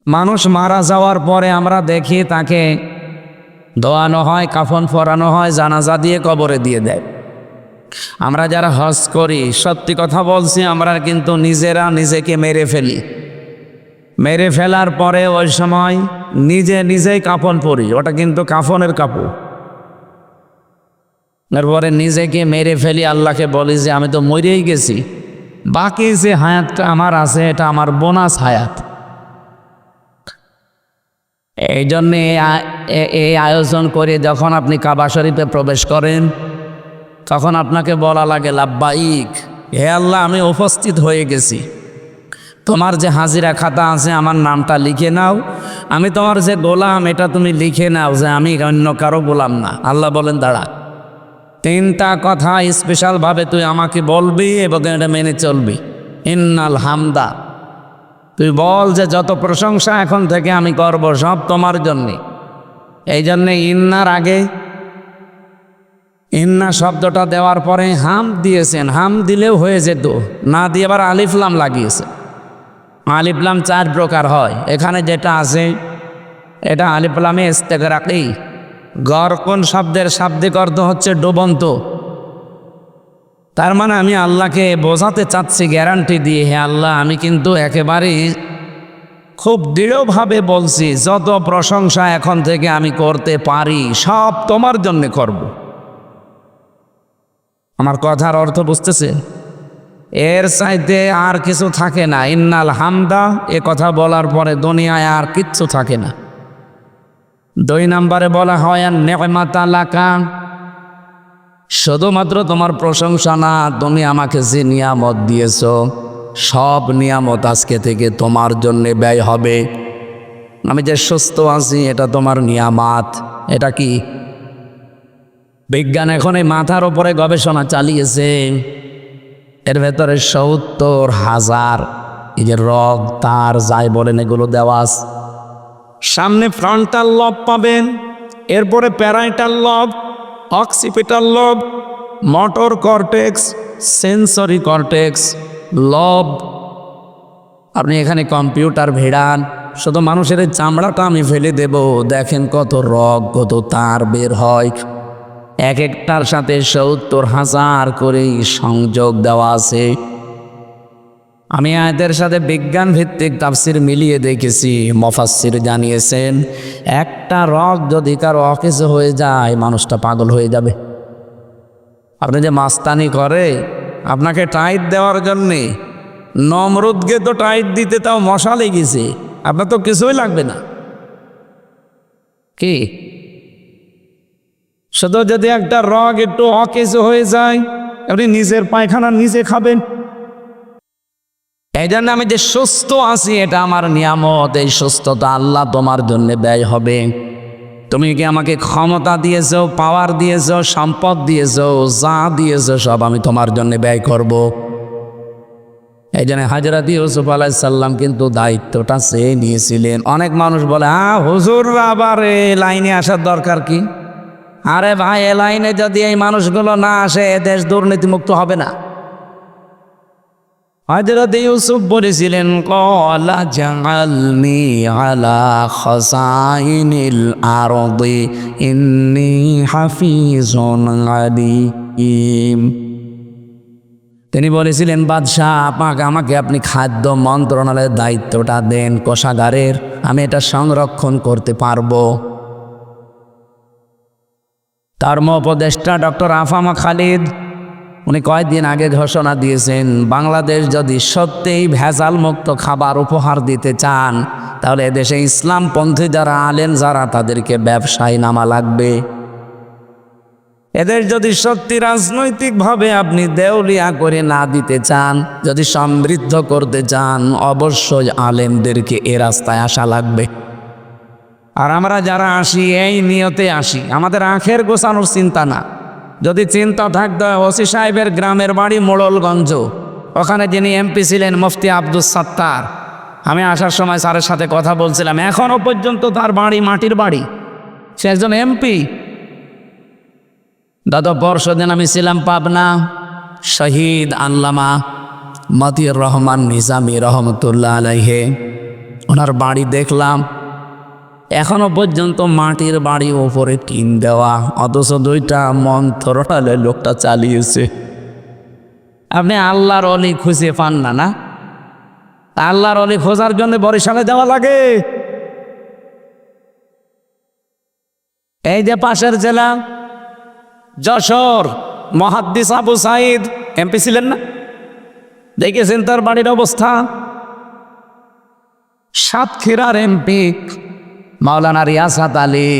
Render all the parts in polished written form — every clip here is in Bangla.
মানুষ মারা যাওয়ার পরে আমরা দেখি তাকে দোয়ানো হয়, কাফন পরানো হয়, জানাজা দিয়ে কবরে দিয়ে দেয়। আমরা যারা হজ করি, সত্যি কথা বলছি, আমরা কিন্তু নিজেরা নিজেকে মেরে ফেলি। মেরে ফেলার পরে ওই সময় নিজেই কাফন পরি, ওটা কিন্তু কাফনের কাপড়। এরপরে নিজেকে মেরে ফেলি, আল্লাহকে বলি যে আমি তো মরেই গেছি, বাকি যে হায়াতটা আমার আছে এটা আমার বোনাস হায়াত। এই জন্যে এই আয়োজন করে যখন আপনি কাবা শরীফে প্রবেশ করেন, তখন আপনাকে বলা লাগে লাব্বাইক, হে আল্লাহ আমি উপস্থিত হয়ে গেছি, তোমার যে হাজিরা খাতা আছে আমার নামটা লিখে নাও, আমি তোমার যে গোলাম এটা তুমি লিখে নাও যে আমি অন্য কারো গোলাম না। আল্লাহ বলেন দাঁড়া, তিনটা কথা স্পেশালভাবে তুই আমাকে বলবি এবং এটা মেনে চলবি। ইন্নাল হামদা, তুই বল যে যত প্রশংসা এখন থেকে আমি করব সব তোমার জন্যে। এই জন্যে ইন্নার আগে ইন্না শব্দটা দেওয়ার পরে হাম দিয়েছেন। হাম দিলেও হয়ে যেত, না দিয়ে আবার আলিফলাম লাগিয়েছে। আলিফলাম 4 প্রকার হয়, এখানে যেটা আছে এটা আলিফলামে ইস্তেগরাকি। গরকন শব্দের শাব্দিক অর্থ হচ্ছে ডুবন্ত। তার মানে আমি আল্লাহকে বোঝাতে চাচ্ছি গ্যারান্টি দিয়ে, হে আল্লাহ আমি কিন্তু একেবারেই খুব দৃঢ়ভাবে বলছি যত প্রশংসা এখন থেকে আমি করতে পারি সব তোমার জন্য করব। আমার কথার অর্থ বুঝতেছে? এর চাইতে আর কিছু থাকে না। ইন্নাল হামদা এ কথা বলার পরে দুনিয়ায় আর কিচ্ছু থাকে না। 2 নম্বরে বলা হয় আর নেমাতা লাকা, শুধুমাত্র তোমার প্রশংসা না, তুমি আমাকে যে নিয়ামত দিয়েছ সব নিয়ামত আজকে থেকে তোমার জন্য ব্যয় হবে। আমি যে সুস্থ আছি এটা তোমার নিয়ামত। এটা কি? বিজ্ঞান এখন এই মাথার উপরে গবেষণা চালিয়েছে, এর ভেতরে 70,000 এই যে রগ তার যাই বলেন এগুলো দেওয়া আছে। সামনে ফ্রন্টাল লব পাবেন, এরপরে প্যারাইটাল লব, অক্সিপিটাল লব, মোটর কর্টেক্স, সেন্সরি কর্টেক্স, লব। আপনি এখানে কম্পিউটার ভিড়ান, শুধু মানুষের চামড়াটা আমি ফেলে দেব, দেখেন কত রগ কত তার বের হয়। এক একটার সাথে 70,000 করে সংযোগ দেওয়া আছে। আমি আয়াতের সাথে বিজ্ঞান ভিত্তিক তাফসির মিলিয়ে দেখেছি, মুফাসসির জানিয়েছেন একটা রগ যদি কারো অকেজ হয়ে যায় মানুষটা পাগল হয়ে যাবে। আপনি যে মাস্তানি করে আপনাকে টাইট দেওয়ার জন্যে, নমরুদকে তো টাইট দিতে তাও মশা লেগেছে, আপনার তো কিছুই লাগবে না। কি শুধু যদি একটা রগ একটু অকেজ হয়ে যায় আপনি নিজের পায়খানা নিজে খাবেন। এই জন্য আমি যে সুস্থ আছি এটা আমার নিয়ামত, এই সুস্থতা আল্লাহ তোমার জন্য ব্যয় হবে। তুমি কি আমাকে ক্ষমতা দিয়েছো, পাওয়ার দিয়েছো, সম্পদ দিয়েছো, যা দিয়েছো সব আমি তোমার জন্য ব্যয় করব। এই জন্য হযরত ইউসুফ আলাইহিস সালাম কিন্তু দায়িত্বটা চেয়ে নিয়েছিলেন। অনেক মানুষ বলে হুজুর আবার এই লাইনে আসার দরকার কি? আরে ভাই, এ লাইনে যদি এই মানুষগুলো না আসে দেশ দুর্নীতিমুক্ত হবে না। হযরত ইউসুফ বলেছিলেন ক্বালা জাআলনি আলা খাযাইনিল আরদি ইন্নী হাফিজুন আলীম। তিনি বলেছিলেন বাদশাহ আমাকে আপনি খাদ্য মন্ত্রণালয়ের দায়িত্বটা দেন, কোষাগারের, আমি এটা সংরক্ষণ করতে পারবো। ধর্ম উপদেষ্টা ডক্টর আফামা খালিদ উনি কয়েকদিন আগে ঘোষণা দিয়েছেন বাংলাদেশ যদি সত্যিই ভেজাল মুক্ত খাবার উপহার দিতে চান তাহলে এদেশে ইসলামপন্থী যারা আলেম যারা তাদেরকে ব্যবসায় নামা লাগবে। এদের যদি সত্যি রাজনৈতিকভাবে আপনি দেউলিয়া করে না দিতে চান, যদি সমৃদ্ধ করতে চান, অবশ্যই আলেমদেরকে এ রাস্তায় আসা লাগবে। আর আমরা যারা আসি এই নিয়তে আসি, আমাদের আখের গোছানোর চিন্তা না। যদি চিন্তা থাকতো ওসি সাহেবের গ্রামের বাড়ি মোড়লগঞ্জ, ওখানে যিনি এমপি ছিলেন মুফতি আব্দুস সাত্তার, আমি আসার সময় স্যারের সাথে কথা বলছিলাম, এখনও পর্যন্ত তার বাড়ি মাটির বাড়ি, সে একজন এমপি। দাদা পরশুদিন আমি ছিলাম পাবনা, শহীদ আল্লামা মতিউর রহমান নিজামী রহমতুল্লাহ আলাইহে ওনার বাড়ি দেখলাম, এখনো পর্যন্ত মাটির বাড়ি, ওপরে টিন দেওয়া, অথচ 2টা মন্ত্রণালয় লোকটা চালিয়েছে। আপনি আল্লাহর অলি খুঁজে পান না? না, আল্লাহর অলি খোঁজার জন্য বরিশালে যাওয়া লাগে। এই যে পাশের জেলা যশোর, মুহাদ্দিস আবু সাইদ এমপি ছিলেন না? দেখেছেন তার বাড়ির অবস্থা। সাতক্ষীরার এমপি মাওলানা রিয়াসাত আলী,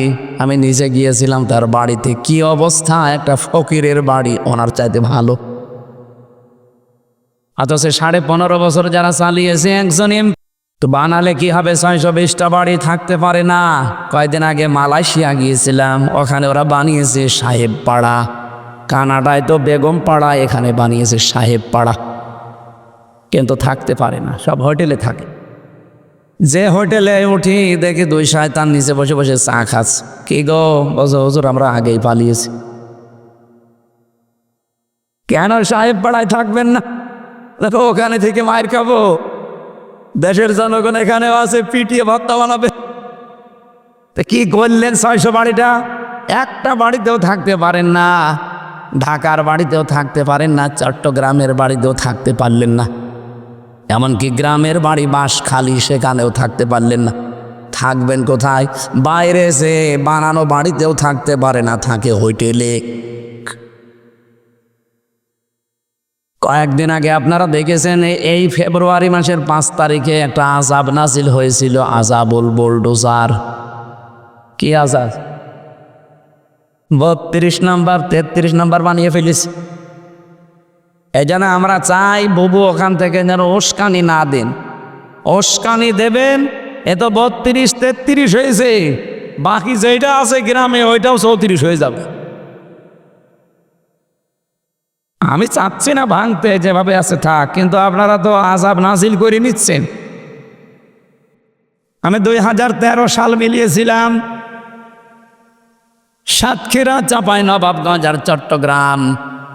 আমি নিজে গিয়েছিলাম তার বাড়িতে, কি অবস্থা, একটা ফকিরের বাড়ি, ওনার চাইতে ভালো। অথচ 15.5 বছর যারা চালিয়েছে একজন এমপি, তো বানালে কি হবে, 620টা বাড়ি থাকতে পারে না। কয়েকদিন আগে মালয়েশিয়া গিয়েছিলাম, ওখানে ওরা বানিয়েছে সাহেব পাড়া। কানাডায় তো বেগম পাড়া, এখানে বানিয়েছে সাহেব পাড়া, কিন্তু থাকতে পারে না, সব হোটেলে থাকে। যে হোটেলে উঠি দেখি 2 শয়তান নিচে বসে বসে চা খাচ্ছে। কি গো, বলছো হুজুর আমরা আগেই পালিয়েছি। কেন সাহেব পাড়ায় থাকবেন না? দেখো ওখানে থেকে মায়ের খাবো, দেশের জনগণ এখানেও আছে, পিটিয়ে ভর্তা বানাবে। তা কি করলেন, 600 বাড়িটা একটা বাড়িতেও থাকতে পারেন না, ঢাকার বাড়িতেও থাকতে পারেন না, চট্টগ্রামের বাড়িতেও থাকতে পারলেন না, এমনকি গ্রামের বাড়ি বাঁশখালী, সেখানেও থাকতে পারলেন না। থাকবেন কোথায়? বাইরে এসে বানানো বাড়িতেও থাকতে পারে না, থাকে হোটেলে। কয়েকদিন আগে আপনারা দেখেছেন, এই ফেব্রুয়ারি মাসের 5 তারিখে একটা আযাব নাজিল হয়েছিল, আযাবুল বুলডোজার। কি আযাব? 32 নম্বর 33 নম্বর বানিয়ে ফেলিস। এই জন্য আমরা চাই বুবু ওখান থেকে যেন উস্কানি না দেন। উস্কানি দেবেন, এ তো 32 33 হয়েছে, বাকি যেটা আছে গ্রামে ওইটাও 34 হয়ে যাবে। আমি চাচ্ছি না ভাঙতে, যেভাবে আছে থাক, কিন্তু আপনারা তো আযাব নাজিল করে নিচ্ছেন। আমি 2013 সাল মিলিয়েছিলাম, সাতক্ষীরা, চাঁপাইনবাবগঞ্জ আর চট্টগ্রাম,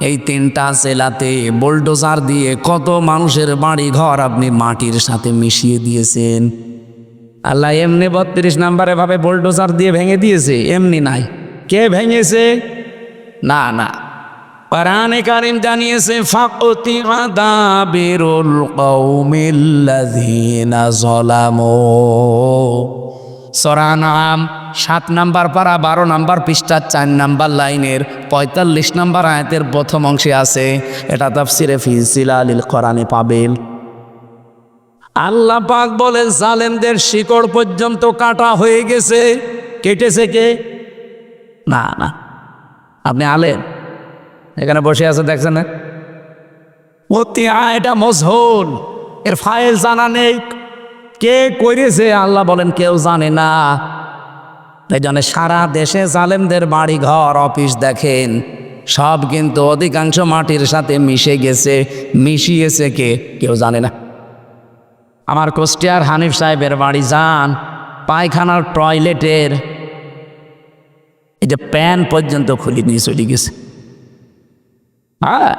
এই 3টা জেলাতে বুলডোজার দিয়ে কত মানুষের বাড়ি ঘর আপনি মাটির সাথে মিশিয়ে দিয়েছেন। আল্লাহ এমনি 32 নম্বরে ভাবে বুলডোজার দিয়ে ভেঙে দিয়েছে? এমনি নাই। কে ভেঙেছে? না না, কোরআনে কারীম জানিয়েছে, ফাকতি আযাবিরুল কওমিল্লাযীনা যালামু। সূরা আনআম 7 নম্বর পারা 12 নম্বর পৃষ্ঠা 4 নম্বর লাইনের 45 নম্বর আয়াতের প্রথম অংশে আছে। এটা তাফসিরে ফি জিলালিল কোরআনে পাবেন। আল্লাহ পাক বলে, জালেমদের শিকড় পর্যন্ত কাটা হয়ে গেছে। কেটেছে কে? না না, আপনি আলেম, এখানে বসে আছে দেখছেন না, এটা মজহুল, এর ফাইল জানা নেই, কে করেছে আল্লাহ বলেন কেউ জানে না। এই জন্য সারা দেশে জালেমদের বাড়ি ঘর অফিস দেখেন, সব কিন্তু অধিকাংশ মাটির সাথে মিশে গেছে। মিশিয়েছে কে? কেউ জানে না। আমার কুষ্টিয়ার হানিফ সাহেবের বাড়ি যান, পায়খানার টয়লেটের এই যে প্যান পর্যন্ত খুলে নিয়ে চলে গেছে। হ্যাঁ,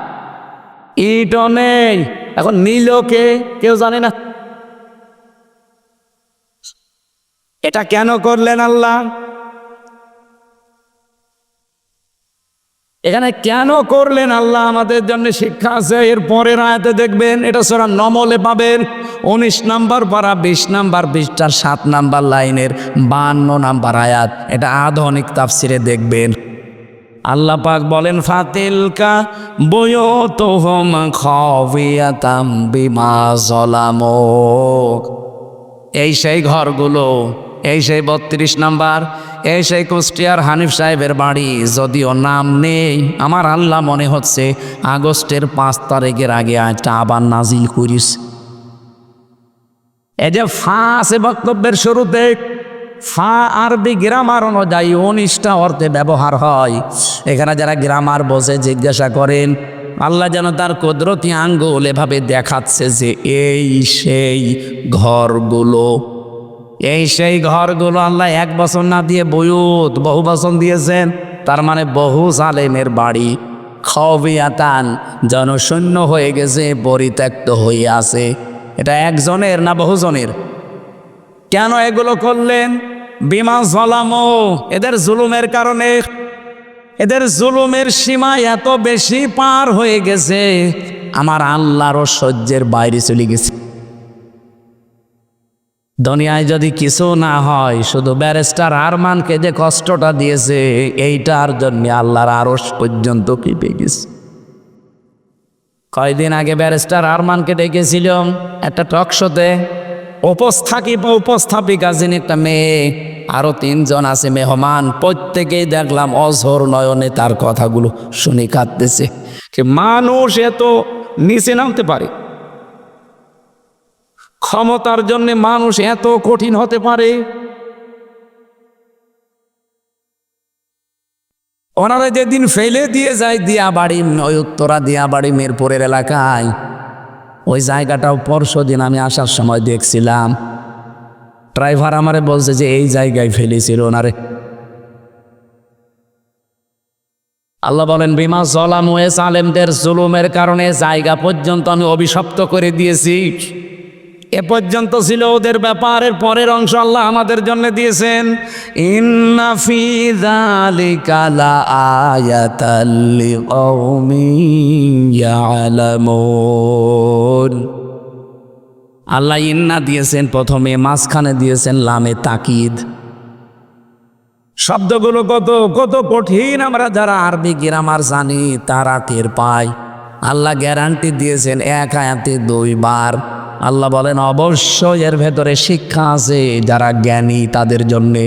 ইটও নেই, এখন নিল কে? কেউ জানে না। এটা কেন করলেন আল্লাহ? এখানে কেন করলেন আল্লাহ আমাদের জন্য শিক্ষা আছে। এর পরের আয়াতে দেখবেন, এটা সূরা নমলে পাবেন, 19 নম্বর পারা 20 নম্বর পৃষ্ঠার 7 নম্বর লাইনের 52 নম্বর আয়াত। এটা আধুনিক তাফসিরে দেখবেন। আল্লাহ পাক বলেন, ফাতিলকা বুয়ুতুহুম খাওয়িয়াতাম বিমা যালামু। এই সেই ঘরগুলো, এই সেই 32 নম্বর, এই সেই কুষ্টিয়ার হানিফ সাহেবের বাড়ি। যদিও নাম নেই, আমার আল্লাহ মনে হচ্ছে আগস্টের 5 তারিখের আগে একটা আবার নাজিল করিস। এই যে ফা আছে বক্তব্যের শুরুতে, ফা আরবি গ্রামার অনুযায়ী 19টা অর্থে ব্যবহার হয়। এখানে যারা গ্রামার বোঝে জিজ্ঞাসা করেন, আল্লাহ যেন তার কুদরতি আঙ্গুল এভাবে দেখাচ্ছে যে এই সেই ঘরগুলো, এই সেই ঘরগুলো। আল্লাহ 1 বছর না দিয়ে বুয়ুত বহু বছর দিয়েছেন, তার মানে বহু জালেমের বাড়ি। খাওয়িয়াতান, জনশূন্য হয়ে গেছে, পরিত্যক্ত হয়ে আছে। এটা একজনের না বহুজনের? কেন এগুলো করলেন? বিমা জলামো, এদের জুলুমের কারণে। এদের জুলুমের সীমা এত বেশি পার হয়ে গেছে, আমার আল্লাহরও সহ্যের বাইরে চলে গেছে। দুনিয়ায় যদি কিছু না হয়, শুধু ব্যারিস্টার আরমানকে যে কষ্টটা দিয়েছে এইটার জন্য আল্লাহর আরশ পর্যন্ত কেঁপে গেছে। কয়দিন আগে ব্যারিস্টার আরমানকে ডেকেছিল একটা টক শোতে, উপস্থাপিকা যিনি একটা মেয়ে, আরো 3 জন আছে মেহমান, প্রত্যেকেই দেখলাম অঝোর নয়নে তার কথাগুলো শুনে কাঁদতেছে। যে মানুষ এত নিচে নামতে পারে, ক্ষমতার জন্য মানুষ এত কঠিন হতে পারে। ওনারা যেদিন ফেলে দিয়ে যায় দিয়াবাড়ি, ওই উত্তরা দিয়াবাড়ি মিরপুরের এলাকায়, ওই জায়গাটাও পরশুদিন আমি আসার সময় দেখছিলাম। ড্রাইভার আমারে বলছে যে এই জায়গায় ফেলেছিল ওনারে। আল্লাহ বলেন বিমা জলামু, আলেমদের জুলুমের কারণে জায়গা পর্যন্ত আমি অভিশপ্ত করে দিয়েছি। এ পর্যন্ত ছিল ওদের ব্যাপার, এর পরের অংশ আল্লাহ আমাদের জন্য দিয়েছেন। ইন্না ফি যালিকা লাআয়াতাল লিকাউমিন ইয়ালামুন। আল্লাহ ইন্না দিয়েছেন প্রথমে, মাঝখানে দিয়েছেন লামে তাকিদ। শব্দগুলো কত কত কঠিন, আমরা যারা আরবি গ্রামার জানি তারা টের পায়। আল্লাহ গ্যারান্টি দিয়েছেন 1 আয়াতে 2 বার। আল্লাহ বলেন অবশ্যই এর ভেতরে শিক্ষা আছে যারা জ্ঞানী তাদের জন্যে।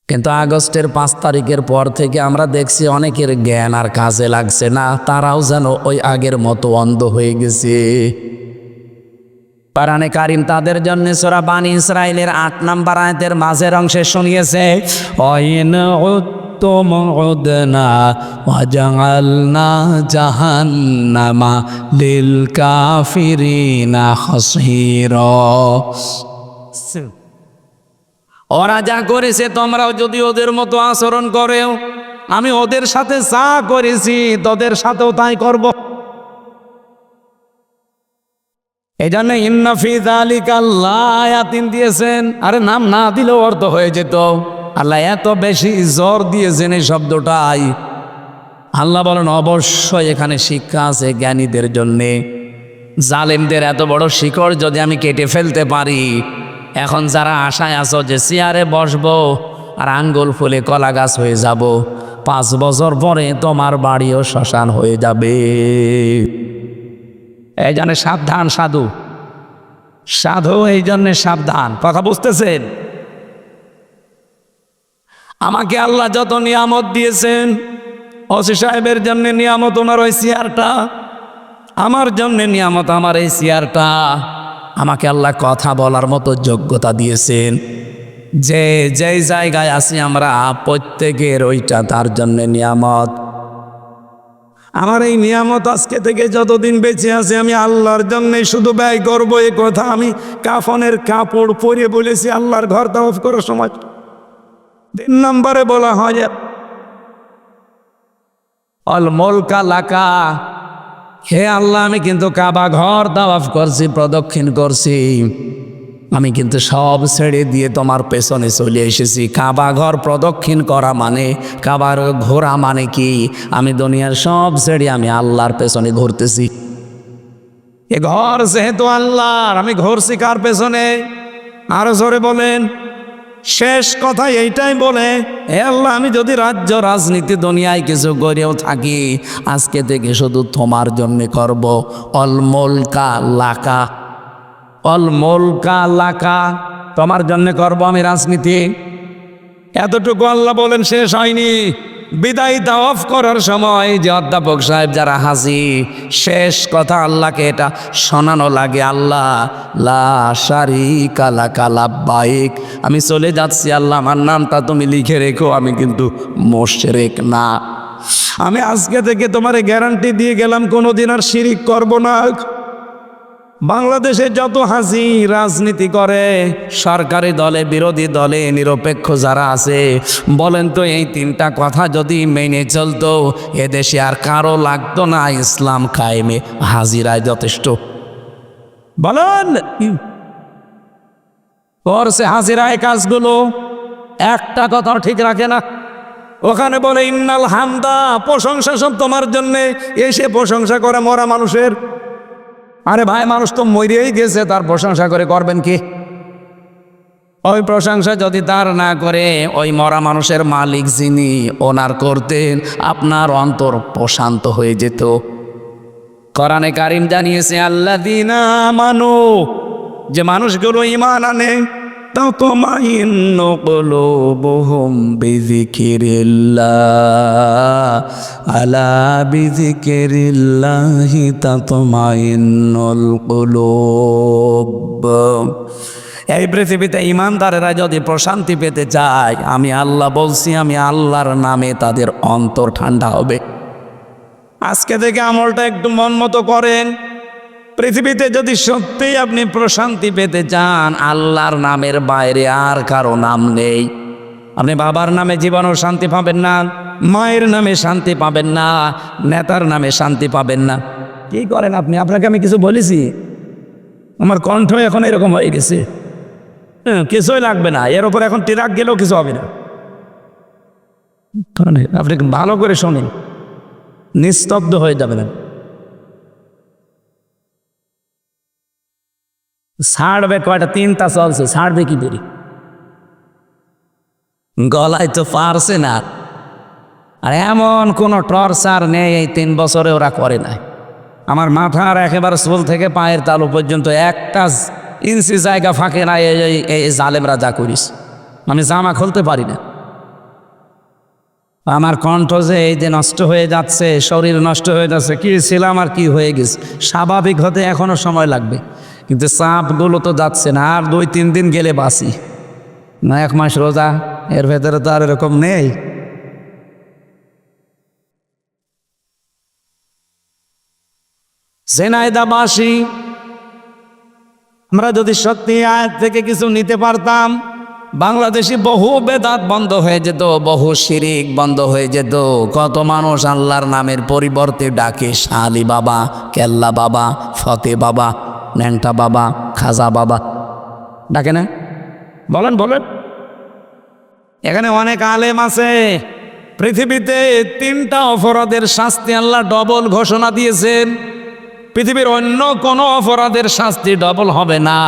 কিন্তু আগস্টের 5 তারিখের পর থেকে আমরা দেখছি অনেকের জ্ঞান আর কাজে লাগছে না, তারাও যেন ওই আগের মতো অন্ধ হয়ে গেছে। কোরআনে কারীম তাদের জন্য সূরা বানী ইসরাঈলের 8 নম্বর আয়াতের মাঝের অংশে শুনিয়েছে, ওয়াইন উত্তম উদনা ওয়াজআলনা জাহান্নামা লিল কাফিরিনা হাসীরা। ওরা যা করেছে তোমরাও যদি ওদের মতো আচরণ করো, আমি ওদের সাথে যা করেছি তোদের সাথেও তাই করব। এই জন্য ইন্না ফি যালিকা লাআয়াতিন দিয়েছেন। আরে নাম না দিলেও অর্থ হয়ে যেত। আল্লাহ এত বেশি জোর দিয়েছেন এই শব্দটাই। আল্লাহ বলেন অবশ্যই এখানে শিক্ষা আছে জ্ঞানীদের জন্যে। জালেমদের এত বড় শিকড় যদি আমি কেটে ফেলতে পারি, এখন যারা আশায় আছো যে চেয়ারে বসবো আর আঙ্গুল ফুলে কলা গাছ হয়ে যাব, 5 বছর পরে তোমার বাড়িও শ্মশান হয়ে যাবে। এই জন্য সাবধান সাধু, সাধু এই জন্যে সাবধান। কথা বুঝতেছেন? আমাকে আল্লাহ যত নিয়ামত দিয়েছেন, ওসি সাহেবের জন্য নিয়ামত ওনার ওই চেয়ারটা, আমার জন্য নিয়ামত আমার এই চেয়ারটা। আমাকে আল্লাহ কথা বলার মতো যোগ্যতা দিয়েছেন। যে যেই জায়গায় আছি আমরা প্রত্যেকের ওইটা তার জন্য নিয়ামত। আমার এই নিয়ামত আজকে থেকে যতদিন বেঁচে আছে আমি আল্লাহর জন্যে শুধু ব্যয় করবো। এ কথা আমি কাফনের কাপড় পরে বলেছি আল্লাহর ঘর তাওয়াফ করার সময়। 3 নম্বরে বলা হয় অল মুলকা লাকা, হে আল্লাহ আমি কিন্তু কাবা ঘর তাওয়াফ করছি, প্রদক্ষিণ করছি, আমি কিন্তু সব ছেড়ে দিয়ে তোমার পেছনে চলে এসেছি। কাবা ঘর প্রদক্ষিণ করা মানে, কাবার ঘোরা মানে কি? আমি দুনিয়ার সব ছেড়ে আমি আল্লাহর পেছনে ঘুরতেছি। এ ঘর যেহেতু আল্লাহর, আমি ঘুরছি কার পেছনে? আরো জোরে বলেন। শেষ কথা এইটাই বলে, হে আল্লাহ আমি যদি রাজ্য রাজনীতি দুনিয়ায় কিছু গড়েও থাকি, আজকে থেকে শুধু তোমার জন্য করব। অল মুলকা লাকা, অল মুলকা লাকা, তোমার জন্য করব আমি রাজনীতি। এতটুকু আল্লাহ বলেন, শেষ হয়নি। বিদায় তাওয়াফ করার সময় যে অধ্যাপক সাহেব যারা হাজি, শেষ কথা আল্লাহকে এটা শোনানো লাগে, আল্লাহ লা শারীকা লাকা লাব্বাইক, আমি চলে যাচ্ছি আল্লাহ, আমার নামটা তুমি লিখে রেখো, আমি কিন্তু মুশরিক না। আমি আজকে থেকে তোমারে গ্যারান্টি দিয়ে গেলাম কোনোদিন আর শিরিক করব না। বাংলাদেশে যত হাজি রাজনীতি করে, সরকারি দলে বিরোধী দলে নিরপেক্ষ যারা আছে, বলেন তো এই 3টা কথা যদি মেনে চলতো, এদেশে আর কারো লাগতো না ইসলাম কায়েমে, হাজিরায় যথেষ্ট। বলেন করছে হাজিরায় কাজগুলো, একটা কথাও ঠিক রাখে না। ওখানে বলে ইন্নাল হামদা, প্রশংসা সব তোমার জন্যে, এসে প্রশংসা করে মরা মানুষের। আরে ভাই, মানুষ তো মরেই গেছে, তার প্রশংসা করে করবেন কি? ওই প্রশংসা যদি তার না করে ওই মরা মানুষের মালিক যিনি, ওনার করতেন, আপনার অন্তর প্রশান্ত হয়ে যেত। কোরআনে কারিম জানিয়েছে আল্লাযীনা আমানু, যে মানুষগুলো ঈমান আনে, তাতমাইন্নু কুলুবুহুম বিযিকিরিল্লাহ, আলা বিযিকিরিল্লাহি তাতমাইন্নুল কুলুব। এই পৃথিবীতে ইমানদারেরা যদি প্রশান্তি পেতে চায়, আমি আল্লাহ বলছি, আমি আল্লাহর নামে তাদের অন্তর ঠান্ডা হবে। আজকে থেকে আমলটা একটু মন মতো করেন। পৃথিবীতে যদি সত্যিই আপনি প্রশান্তি পেতে চান, আল্লাহর নামের বাইরে আর কারো নাম নেই। আপনি বাবার নামে জীবনেও শান্তি পাবেন না, মায়ের নামে শান্তি পাবেন না, নেতার নামে শান্তি পাবেন না। কি করেন আপনি? আপনাকে আমি কিছু বলেছি? আমার কণ্ঠ এখন এরকম হয়ে গেছে, কিছুই লাগবে না, এর উপর এখন ট্রাক গেলেও কিছু হবে না। আপনি ভালো করে শোনেন, নিস্তব্ধ হয়ে যাবে না। ছাড়বে কয়টা? 3টা চলছে, ছাড়বে কি দেরি? গলায় তো পারছে না। আর এমন কোনো টর্চার নেই এই 3 বছরে ওরা করে নাই। আমার মাথার একেবারে চুল থেকে পায়ের তালু পর্যন্ত একটা ইঞ্চি জায়গা ফাঁকে নাই। এই জালেমরা যা করিস, আমি জামা খুলতে পারি না। আমার কণ্ঠ যে এই যে নষ্ট হয়ে যাচ্ছে, শরীর নষ্ট হয়ে যাচ্ছে, কি ছিলাম আর কি হয়ে গেছে। স্বাভাবিক হতে এখনো সময় লাগবে, কিন্তু চাপগুলো তো যাচ্ছে না। আর 2-3 দিন গেলে বাঁচি না, 1 মাস রোজা, এর ভেতরে তো আর এরকম নেই। ঝিনাইদহবাসী, আমরা যদি সত্যি আয়াত থেকে কিছু নিতে পারতাম, বাংলাদেশে বহু বেদাত বন্ধ হয়ে যেত, বহু শিরিক বন্ধ হয়ে যেত। কত মানুষ আল্লাহর নামের পরিবর্তে ডাকে শালি বাবা, কেল্লা বাবা, ফতে বাবা, ন্যাংটা বাবা, খাজা বাবা, ডাকে না? বলেন বলেন। এখানে অনেক আলেম আছে। পৃথিবীতে 3টা অপরাধের শাস্তি আল্লাহ ডবল ঘোষণা দিয়েছেন। পৃথিবীর অন্য কোনো অপরাধের শাস্তি ডবল হবে না,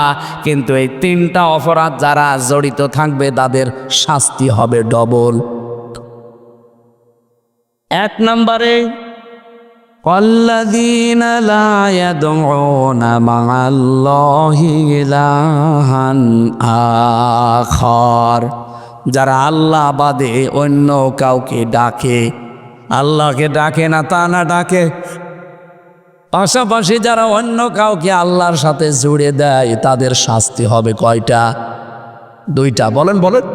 কিন্তু এই 3টা অপরাধ যারা জড়িত থাকবে তাদের শাস্তি হবে ডবল। 1 নম্বরে, ওয়াল্লাযীনা লা ইয়াদউনা মা'আল্লাহি ইলাহান আখার, যারা আল্লাহ বাদে অন্য কাউকে ডাকে, আল্লাহকে ডাকে না তা না, ডাকে পাশাপাশি যারা অন্য কাউকে আল্লাহর সাথে জুড়ে দেয়, তাদের শাস্তি হবে কয়টা? 2টা। বলেন বলেন।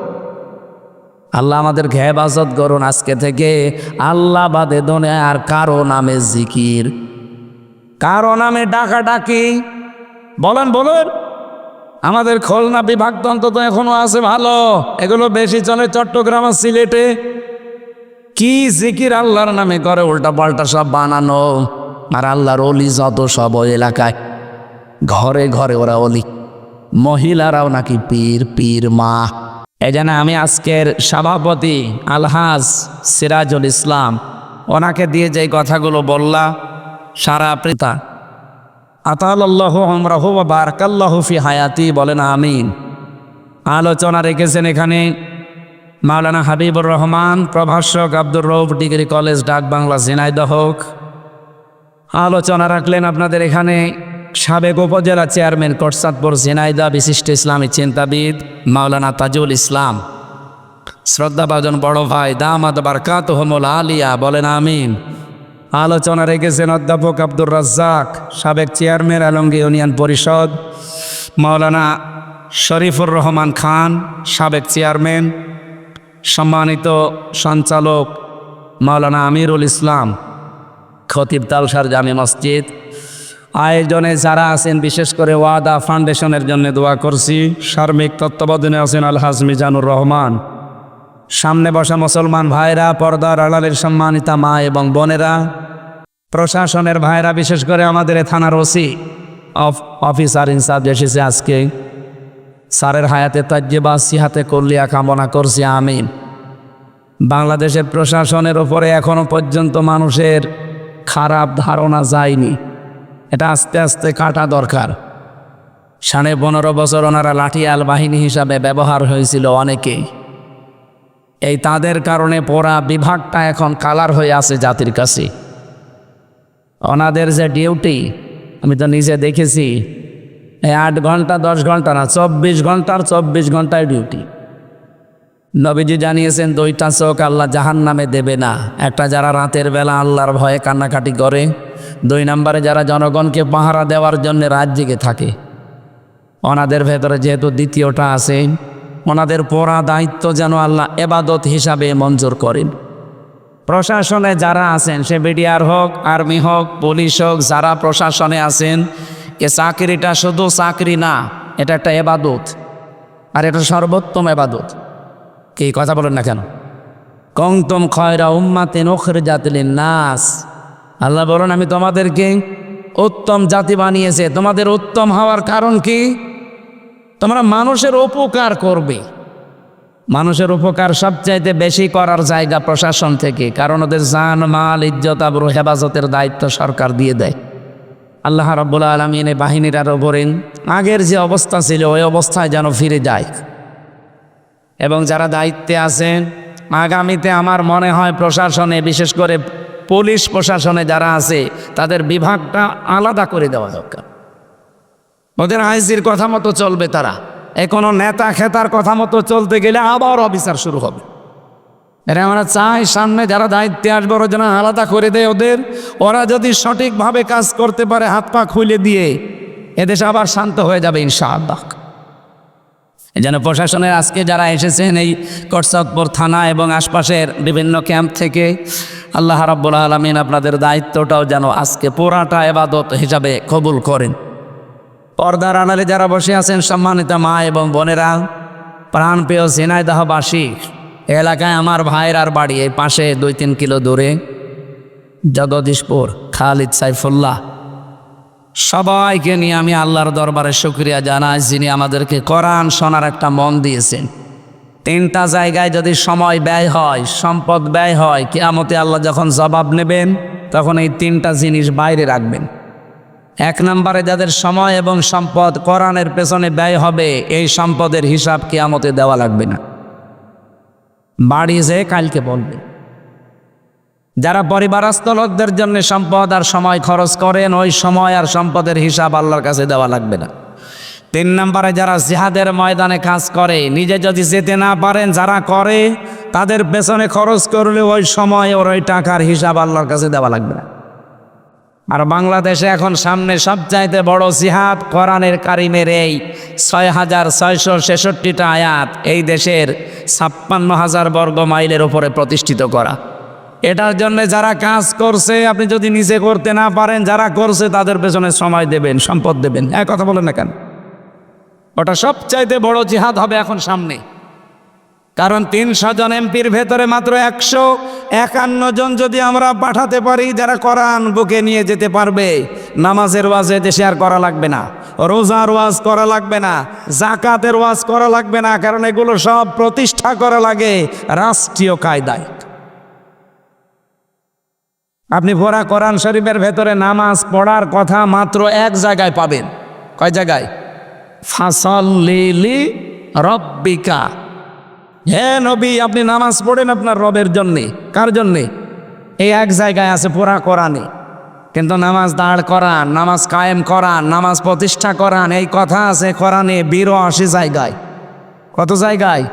আল্লাহ আমাদের হেফাজত করুন আজকে থেকে আল্লাহ বাদে দনে আর কারো নামে জিকির, কারো নামে ডাকাডাকি। বলেন বলেন। আমাদের খুলনা বিভাগ তো অন্তত এখনো আছে ভালো, এগুলো বেশি চলে চট্টগ্রাম আর সিলেটে। কি জিকির আল্লাহর নামে করে, উল্টা পাল্টা সব বানানো। আর আল্লাহর অলি যত সব ওই এলাকায়, ঘরে ঘরে ওরা অলি। মহিলারাও নাকি পীর, পীর মা। এই জন্য আমি আজকের সভাপতি আলহাজ সিরাজুল ইসলাম, ওনাকে দিয়ে যে কথাগুলো বললাম, সারা প্রেতা আতাল্লাহু আমরাহু ওয়া বারাকাল্লাহু ফি হায়াতি, বলেন আমিন। আলোচনা রেখেছেন এখানে মাওলানা হাবিবুর রহমান, প্রভাষক আব্দুর রউফ ডিগ্রি কলেজ, ডাক বাংলা, ঝিনাইদহ। আলোচনা রাখলেন আপনাদের এখানে সাবেক উপজেলা চেয়ারম্যান কোটচাঁদপুর ঝিনাইদহ, বিশিষ্ট ইসলামী চিন্তাবিদ মাওলানা তাজুল ইসলাম। শ্রদ্ধাভাজন বড় ভাই দামাত বারকাতুহুমুল আলিয়া, বলেন আমিন। আলোচনা রেখেছেন অধ্যাপক আব্দুর রাজ্জাক, সাবেক চেয়ারম্যান আলমগীর ইউনিয়ন পরিষদ। মাওলানা শরীফুর রহমান খান, সাবেক চেয়ারম্যান। সম্মানিত সঞ্চালক মাওলানা আমিরুল ইসলাম, খতিব তালসার জামে মসজিদ। আয়োজনে যারা আছেন, বিশেষ করে ওয়াদা ফাউন্ডেশনের জন্য দোয়া করছি। সার্বিক তত্ত্বাবধানে আছেন আলহাজ মিজানুর রহমান। সামনে বসা মুসলমান ভাইরা, পর্দার আড়ালের সম্মানিতা মা এবং বোনেরা, প্রশাসনের ভাইরা, বিশেষ করে আমাদের থানার ওসি অফিসার ইনচার্জ এসেছে আজকে, স্যারের হায়াতে তাজ্জেবা সিহাতে কল্লিয়া কামনা করছি, আমিন। বাংলাদেশের প্রশাসনের ওপরে এখনো পর্যন্ত মানুষের খারাপ ধারণা যায়নি, এটা আস্তে আস্তে কাটা দরকার। 15.5 বছর ওনারা লাঠিয়াল বাহিনী হিসাবে ব্যবহার হয়েছিল অনেকেই, এই তাদের কারণে পুরা বিভাগটা এখন কালার হয়ে আছে জাতির কাছে। ওনাদের যে ডিউটি আমি তো নিজে দেখেছি, এই 8 ঘন্টা 10 ঘন্টা না, 24 ঘন্টার 24 ঘন্টায় ডিউটি। নবীজি জানিয়েছেন 2টা চোখ আল্লাহ জাহান্নামে দেবে না, একটা যারা রাতের বেলা আল্লাহর ভয়ে কান্নাকাটি করে, 2 নম্বরে যারা জনগণকে পাহারা দেওয়ার জন্য রাত জেগে থাকে। ওনাদের ভেতরে যেহেতু দ্বিতীয়টা আছে, ওনাদের পুরা দায়িত্ব যেন আল্লাহ এবাদত হিসাবে মঞ্জুর করেন। প্রশাসনে যারা আছেন, সে বিডিআর হোক, আর্মি হোক, পুলিশ হোক, যারা প্রশাসনে আছেন, এ চাকরিটা শুধু চাকরি না, এটা একটা এবাদত, আর এটা সর্বোত্তম এবাদত। কি কথা বলেন না কেন? কুনতুম খায়রা উম্মাতিন উখরিজাত লিন-নাস, আল্লাহ বলেন আমি তোমাদেরকে উত্তম জাতি বানিয়েছে। তোমাদের উত্তম হওয়ার কারণ কি? তোমরা মানুষের উপকার করবে। মানুষের উপকার সবচাইতে বেশি করার জায়গা প্রশাসন থেকে, কারণ ওদের জান মাল ইজ্জত আবরু হেফাজতের দায়িত্ব সরকার দিয়ে দেয়। আল্লাহ রাব্বুল আলামিন এই বাহিনীর আরো বলেন আগের যে অবস্থা ছিল ওই অবস্থায় যেন ফিরে যায়, এবং যারা দায়িত্বে আছেন আগামীতে আমার মনে হয় প্রশাসনে, বিশেষ করে পুলিশ প্রশাসনে যারা আছে, তাদের বিভাগটা আলাদা করে দেওয়া দরকার। ওদের আইজির কথা মতো চলবে তারা, কোনো নেতা খেতার কথা মতো চলতে গেলে আবার অফিসার শুরু হবে। এরা আমরা চাই সামনে যারা দায়িত্বে আসবে ওরা যেন আলাদা করে দেয় ওদের। ওরা যদি সঠিকভাবে কাজ করতে পারে, হাত পা খুলে দিয়ে, এদেশে আবার শান্ত হয়ে যাবে ইনশাআল্লাহ। এই জন্য প্রশাসনের আজকে যারা এসেছেন এই করসদপুর থানা এবং আশপাশের বিভিন্ন ক্যাম্প থেকে, আল্লাহ রাব্বুল আলামিন আপনাদের দায়িত্বটাও যেন আজকে পুরাটা ইবাদত হিসাবে কবুল করেন। পর্দার আড়ালে যারা বসে আছেন সম্মানিত মা এবং বোনেরা, প্রাণপ্রিয় ঝিনাইদহবাসী, এলাকায় আমার ভাইয়ের বাড়ি এই পাশে 2-3 কিলো দূরে, জগদীশপুর, খালিদ সাইফুল্লাহ, সবাইকে নিয়ে আমি আল্লাহর দরবারে শুকরিয়া জানাই, যিনি আমাদেরকে কোরআন শোনার একটা মন দিয়েছেন। 3টা জায়গায় যদি সময় ব্যয় হয়, সম্পদ ব্যয় হয়, কিয়ামতে আল্লাহ যখন জবাব নেবেন তখন এই 3টা জিনিস বাইরে রাখবেন। 1 নম্বরে যাদের সময় এবং সম্পদ কোরআনের পেছনে ব্যয় হবে, এই সম্পদের হিসাব কিয়ামতে দেওয়া লাগবে না, বাড়ি যেয়ে কালকে বলবে। যারা পরিবারস্থ লোকদের জন্য সম্পদ আর সময় খরচ করেন, ওই সময় আর সম্পদের হিসাব আল্লাহর কাছে দেওয়া লাগবে না। 3 নম্বরে যারা জিহাদের ময়দানে কাজ করে, নিজে যদি যেতে না পারেন, যারা করে তাদের পেছনে খরচ করলে ওই সময় ওর ওই টাকার হিসাব আল্লাহর কাছে দেওয়া লাগবে না। আর বাংলাদেশে এখন সামনে সবচাইতে বড় জিহাদ কোরআনের কারিমের এই 6666টা আয়াত এই দেশের 56,000 বর্গ মাইলের উপরে প্রতিষ্ঠিত করা। এটার জন্য যারা কাজ করছে, আপনি যদি নিজে করতে না পারেন, যারা করছে তাদের পেছনে সময় দেবেন, সম্পদ দেবেন। এক কথা বলেন না কেন? ওটা সবচাইতে বড় জিহাদ হবে এখন সামনে। কারণ 300 জন এমপির ভেতরে মাত্র 151 জন যদি আমরা পাঠাতে পারি, যারা কোরআন বুকে নিয়ে যেতে পারবে, নামাজের ওয়াজে দেশে আর করা লাগবে না, রোজার ওয়াজ করা লাগবে না, জাকাতের ওয়াজ করা লাগবে না, কারণ এগুলো সব প্রতিষ্ঠা করা লাগে রাষ্ট্রীয় কায়দায়। আপনি পুরা কোরআন শরীফের ভেতরে নামাজ পড়ার কথা মাত্র 1 জায়গায় পাবেন। কয় জায়গায়? ফাসাল্লি লিরাব্বিকা, হে নবী আপনি নামাজ পড়েন আপনার রবের জন্যে। কার জন্যে? এই 1 জায়গায় আছে পুরা কোরআনে। কিন্তু নামাজ দাঁড় করান, নামাজ কায়েম করান, নামাজ প্রতিষ্ঠা করান, এই কথা আছে কোরআনে 82 জায়গায়। কত জায়গায়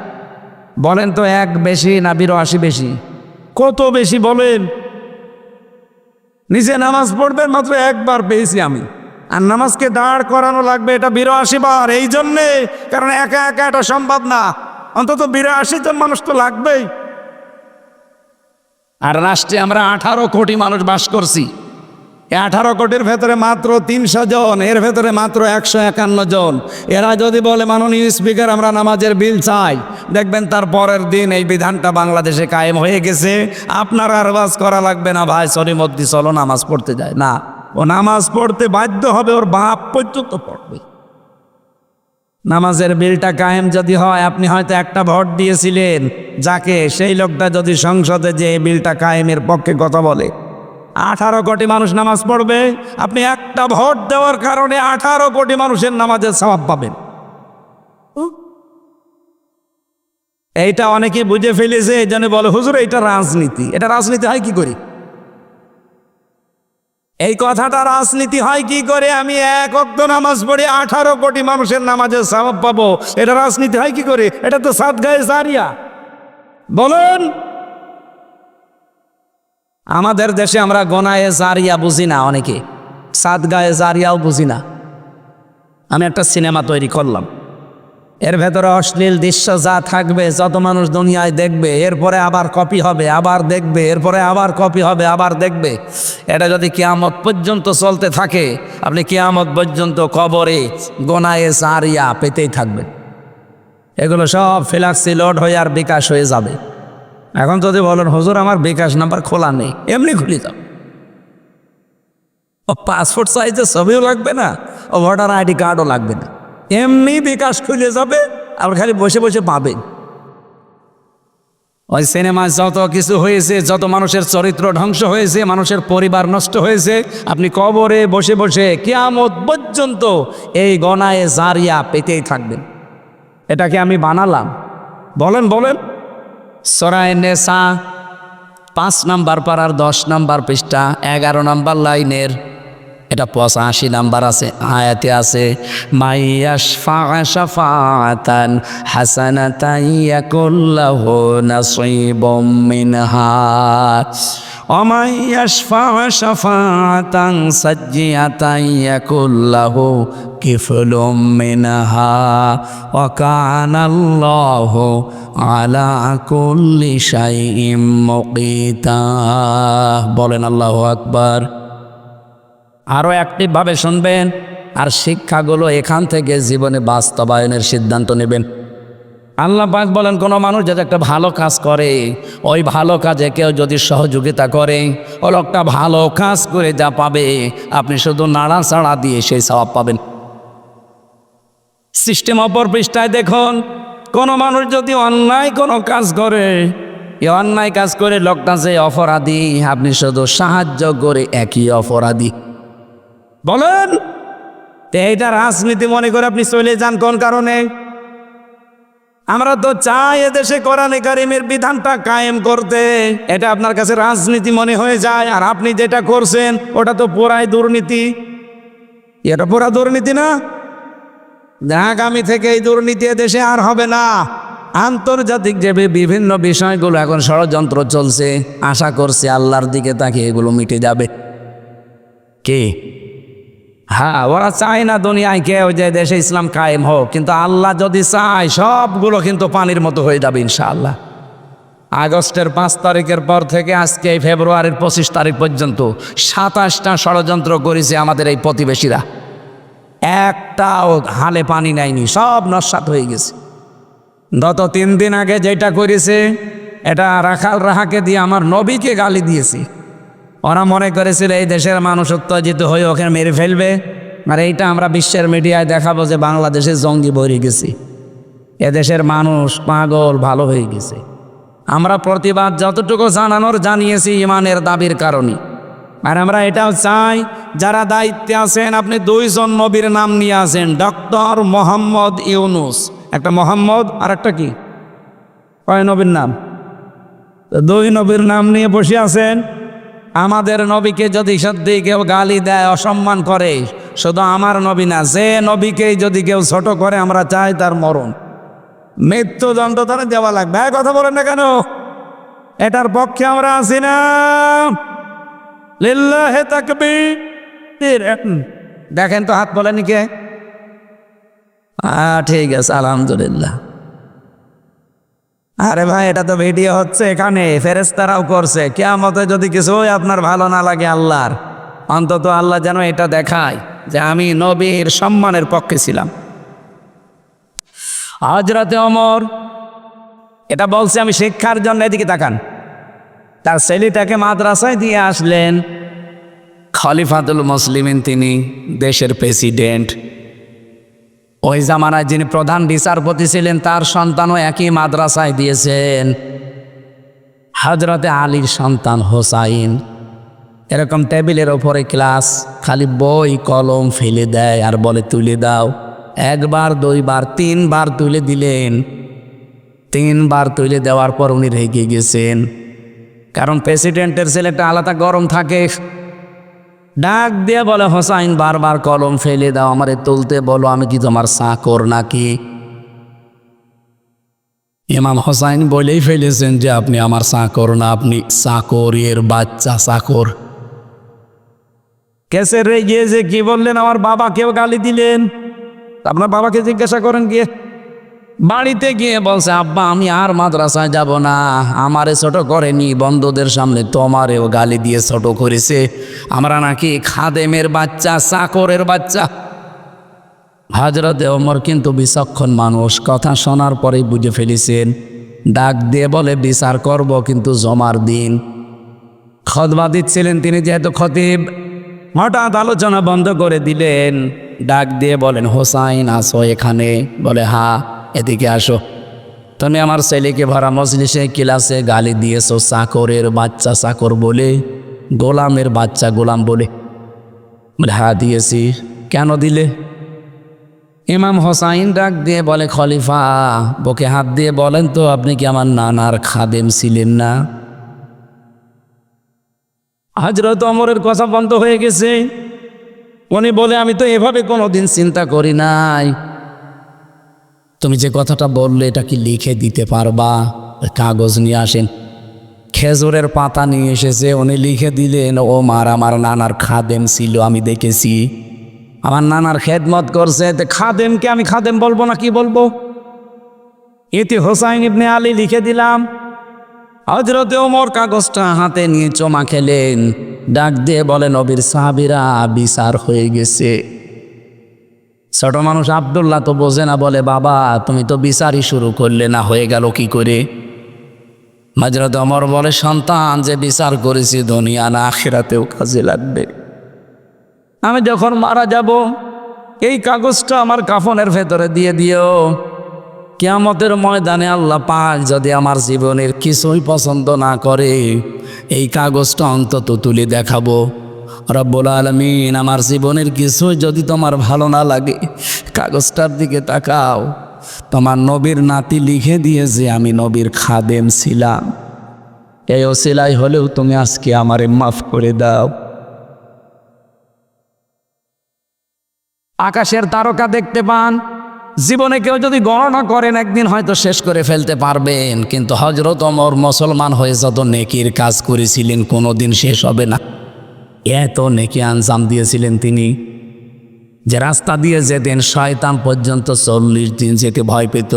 বলেন তো? 1 বেশি না 82 বেশি? কত বেশি বলেন? নিজে নামাজ পড়বেন মাত্র 1 বার পেয়েছি আমি, আর নামাজকে দাঁড় করানো লাগবে এটা 82 বার। এই জন্যে, কারণ একা একা এটা সম্ভব না, অন্তত 82 জন মানুষ তো লাগবেই। আর রাষ্ট্রে আমরা 18 কোটি মানুষ বাস করছি। এই 18 কোটির ভেতরে মাত্র 300 জন, এর ভেতরে মাত্র 151 জন। এরা যদি বলে মাননীয় স্পিকার আমরা নামাজের বিল চাই, দেখবেন তার পরের দিন এই বিধানটা বাংলাদেশে কায়েম হয়ে গেছে। আপনার আর ওয়াজ করা লাগবে না, ভাই সরিমদ্দি চলো নামাজ পড়তে যায় না, ও নামাজ পড়তে বাধ্য হবে, ওর বাপ পর্যন্ত পড়বে। নামাজের বিলটা কায়েম যদি হয়, আপনি হয়তো একটা ভোট দিয়েছিলেন যাকে, সেই লোকটা যদি সংসদে যে এই বিলটা কায়েমের পক্ষে কথা বলে, 18 কোটি মানুষ নামাজ পড়বে, আপনি একটা ভোট দেওয়ার কারণে 18 কোটি মানুষের নামাজের সওয়াব পাবেন। এইটা অনেকে বুঝে ফেলেছে, এই জন্য বলে হুজুর এটা রাজনীতি। এটা রাজনীতি হয় কি করে? এই কথাটা রাজনীতি হয় কি করে? আমি এক ওয়াক্ত নামাজ পড়ে 18 কোটি মানুষের নামাজের সওয়াব পাবো, এটা রাজনীতি হয় কি করে? এটা তো সাদগায়ে জারিয়া। বলুন, আমাদের দেশে আমরা গোনায়ে জারিয়া বুঝি না, অনেকে সাদগায়ে জারিয়াও বুঝি না। আমি একটা সিনেমা তৈরি করলাম, এর ভেতরে অশ্লীল দৃশ্য যা থাকবে, যত মানুষ দুনিয়ায় দেখবে, এরপরে আবার কপি হবে, আবার দেখবে, এরপরে আবার কপি হবে, আবার দেখবে। এটা যদি কিয়ামত পর্যন্ত চলতে থাকে, আপনি কিয়ামত পর্যন্ত কবরে গোনায়ে জারিয়া পেতেই থাকবেন। এগুলো সব ফ্ল্যাক্সি লোড হয়ে আর বিকাশ হয়ে যাবে। এখন যদি বলেন হুজুর আমার বিকাশ নাম্বার খোলা নেই, এমনি খুলি যাও। ও পাসপোর্ট সাইজের ছবিও লাগবে না, ও ভোটার আইডি কার্ডও লাগবে না, এমনি বিকাশ খুলে যাবে, আর খালি বসে বসে পাবেন। ওই সিনেমায় যত কিছু হয়েছে, যত মানুষের চরিত্র ধ্বংস হয়েছে, মানুষের পরিবার নষ্ট হয়েছে, আপনি কবরে বসে বসে কিয়ামত পর্যন্ত এই গোনায়ে জারিয়া পেতেই থাকবেন। এটাকে আমি বানালাম? বলেন বলেন। সূরা নিসা 5 নাম্বার পারার 10 নাম্বার পৃষ্ঠা 11 নাম্বার লাইনের, এটা 85 নাম্বার আছে, আয়াতে আছে, মাইয়াশফা শাফাআতান হাসানাতান ইয়াকুল্লাহু নাসীবুম মিনহা ওয়া মাইয়াশফা শাফাআতান সাজ্জিয়াতান ইয়াকুল্লাহু কিফলুম মিনহা ওয়া কানাল্লাহু আলা কুল্লি শাইইন মুকিতা। বলেন আল্লাহু আকবার। আরও অ্যাক্টিভভাবে শুনবেন, আর শিক্ষাগুলো এখান থেকে জীবনে বাস্তবায়নের সিদ্ধান্ত নেবেন। আল্লাহ পাক বলেন, কোনো মানুষ যদি একটা ভালো কাজ করে, ওই ভালো কাজে কেউ যদি সহযোগিতা করে, ও লোকটা ভালো কাজ করে যা পাবে, আপনি শুধু নাড়াচাড়া দিয়ে সেই সওয়াব পাবেন। সিস্টেম অপর পৃষ্ঠায় দেখুন, কোনো মানুষ যদি অন্যায় কোনো কাজ করে, এই অন্যায় কাজ করে লোকটা যে অপরাধী, আপনি শুধু সাহায্য করে একই অপরাধী। বলেন, এইটা রাজনীতি মনে করে আপনি চলে যান কোন কারণে? আমরা তো চাই এদেশে কোরআনে কারিমের বিধানটা কায়েম করতে, এটা আপনার কাছে রাজনীতি মনে হয়ে যায়, আর আপনি যেটা করছেন ওটা তো পুরাই দুর্নীতি। এটা পুরা দুর্নীতি না? আগামী থেকে এই দুর্নীতি এদেশে আর হবে না। আন্তর্জাতিক যে বিভিন্ন বিষয়গুলো এখন ষড়যন্ত্র চলছে, আশা করছি আল্লাহর দিকে তাকিয়ে এগুলো মিটে যাবে। কি? হ্যাঁ, ওরা চায় না দুনিয়ায় কেউ যে দেশে ইসলাম কায়েম হোক, কিন্তু আল্লাহ যদি চায় সবগুলো কিন্তু পানির মতো হয়ে যাবে ইনশাআল্লাহ। আগস্টের 5 তারিখের পর থেকে আজকে এই ফেব্রুয়ারির 25 তারিখ পর্যন্ত 27টা ষড়যন্ত্র করেছে আমাদের এই প্রতিবেশীরা, একটাও হালে পানি নেয়নি, সব নস্যাৎ হয়ে গেছে। গত 3 দিন আগে যেটা করেছে, এটা রাখাল রাহাকে দিয়ে আমার নবীকে গালি দিয়েছে। ওরা মনে করেছিল এই দেশের মানুষ উত্তেজিত হয়ে ওকে মেরে ফেলবে, আর এইটা আমরা বিশ্বের মিডিয়ায় দেখাবো যে বাংলাদেশে জঙ্গি ভরে গেছে, এদেশের মানুষ পাগল ভালো হয়ে গেছে। আমরা প্রতিবাদ যতটুকু জানানোর জানিয়েছি ইমানের দাবির কারণে। আর আমরা এটাও চাই, যারা দায়িত্বে আছেন, আপনি 2 জন নবীর নাম নিয়ে আসেন, ডক্টর মোহাম্মদ ইউনুস, একটা মোহাম্মদ আর একটা কি, কয় নবীর নাম? 2 নবীর নাম নিয়ে বসে আছেন। আমাদের নবীকে যদি সত্যি কেউ গালি দেয়, অসম্মান করে, শুধু আমার নবী না, যে নবীকেই যদি কেউ ছোট করে, আমরা চাই তার মরণ, মৃত্যুদণ্ড তারা দেওয়া লাগবে। কথা বলেন না কেন? এটার পক্ষে আমরা আছি না? লিল্লাহে তাকবীর। দেখেন তো হাত বলেনি কে? ঠিক আছে, আলহামদুলিল্লাহ। আরে ভাই, এটা তো ভিডিও হচ্ছে, এখানে ফেরেশতারাও করছে। কিয়ামতে যদি কিছু আপনার ভালো না লাগে আল্লাহর, অন্তত আল্লাহ যেন এটা দেখায় যে আমি নবীর সম্মানের পক্ষে ছিলাম। হযরতে ওমর এটা বলছে আমি শিক্ষার জন্য, এদিকে তাকান, তার ছেলেটাকে মাদ্রাসায় দিয়ে আসলেন। খলিফাতুল মুসলিমিন, তিনি দেশের প্রেসিডেন্ট, ওই জামানায় যিনি প্রধান বিচারপতি ছিলেন তার সন্তানও একই মাদ্রাসায় দিয়েছেন। হযরতে আলীর সন্তান হোসাইন এরকম টেবিলের ওপরে ক্লাস, খালি বই কলম ফেলে দেয় আর বলে তুলে দাও। একবার, দুইবার, তিনবার তুলে দিলেন। তিনবার তুলে দেওয়ার পর উনি রেগে গেছেন, কারণ প্রেসিডেন্টের ছেলেটা আলাদা গরম থাকে। ডাক দিয়ে বলে, হোসাইন বারবার কলম ফেলে দাও, আমারে তুলতে বলো, আমি কি তোমার চাকর নাকি? ইমাম হোসাইন বলেই ফেলেছেন যে আপনি আমার চাকর না, আপনি চাকরের বাচ্চা, চাকর। কেসে রেগে যে কি বললেন, আমার বাবাকেও গালি দিলেন। আপনার বাবাকে জিজ্ঞাসা করেন গিয়ে। বাড়িতে গিয়ে বলছে, আব্বা আমি আর মাদ্রাসায় যাব না, আমারে ছোট করেনি, বন্ধুদের সামনে তোমারেও গালি দিয়ে ছোট করেছে, আমরা নাকি খাদেমের বাচ্চা, চাকরের বাচ্চা। হযরতে ওমর কিন্তু বিচক্ষণ মানুষ, কথা শোনার পরেই বুঝে ফেলেছেন। ডাক দিয়ে বলে, বিচার করব কিন্তু জমার দিন। খুতবা দিচ্ছিলেন তিনি যেহেতু খতিব, হঠাৎ আলোচনা বন্ধ করে দিলেন। ডাক দিয়ে বলেন, হোসাইন আসো এখানে? বলে, হ্যাঁ। এদিকে আসো। তুমি আমার ছেলেকে ভরা মজলিসে ক্লাসে গালি দিয়েছো চাকরের বাচ্চা চাকর বলে, গোলামের বাচ্চা গোলাম বলে। বলে, হ্যাঁ দিয়েছি। কেন দিলে? ইমাম হোসাইন ডাক দিয়ে বলে, খলিফা বুকে হাত দিয়ে বলেন তো, আপনি কি আমার নানার খাদেম ছিলেন না? হযরত ওমরের কথা বন্ধ হয়ে গেছে। উনি বলে, আমি তো এভাবে কোনোদিন চিন্তা করি নাই। তুমি যে কথাটা বললে এটা কি লিখে দিতে পারবা? কাগজ নিয়ে আসেন। খেজুরের পাতা নিয়ে এসেছে, উনি লিখে দিলেন, ওমর আমার নানার খাদেম ছিল, আমি দেখেছি, আমার নানার খেদমত করছে। খাদেমকে আমি খাদেম বলবো না কি বলবো? এতে হোসাইন ইবনে আলী লিখে দিলাম। হযরতে ওমর কাগজটা হাতে নিয়ে চমা খেলেন। ডাক দিয়ে বলেন, নবীর সাহাবীরা, বিচার হয়ে গেছে। ছোট মানুষ আব্দুল্লাহ তো বোঝে না, বলে, বাবা তুমি তো বিচারই শুরু করলে না, হয়ে গেল কি করে? হযরত ওমর বলে, সন্তান যে বিচার করেছি দুনিয়া না আখিরাতেও কাজে লাগবে। আমি যখন মারা যাব এই কাগজটা আমার কাফনের ভেতরে দিয়ে দিও। কিয়ামতের ময়দানে আল্লাহ পাক যদি আমার জীবনের কিছুই পছন্দ না করে, এই কাগজটা অন্তত তুলে দেখাবো, রব্বুল আলামিন আমার জীবনের কিছুই যদি তোমার ভালো না লাগে, কাগজটার দিকে তাকাও, তোমার নবীর নাতি লিখে দিয়েছে আমি নবীর খাদেম ছিলাম, এই ওসিলাই হলেও তুমি আজকে আমারে মাফ করে দাও। আকাশের তারকা দেখতে পান, জীবনে কেউ যদি গণনা করেন একদিন হয়তো শেষ করে ফেলতে পারবেন, কিন্তু হযরত ওমর মুসলমান হয়ে যত নেকির কাজ করেছিলেন কোনোদিন শেষ হবে না। এত নেকি আঞ্জাম দিয়েছিলেন তিনি যে রাস্তা দিয়ে যেতেন শয়তান পর্যন্ত 40 দিন যেতে ভয় পেত।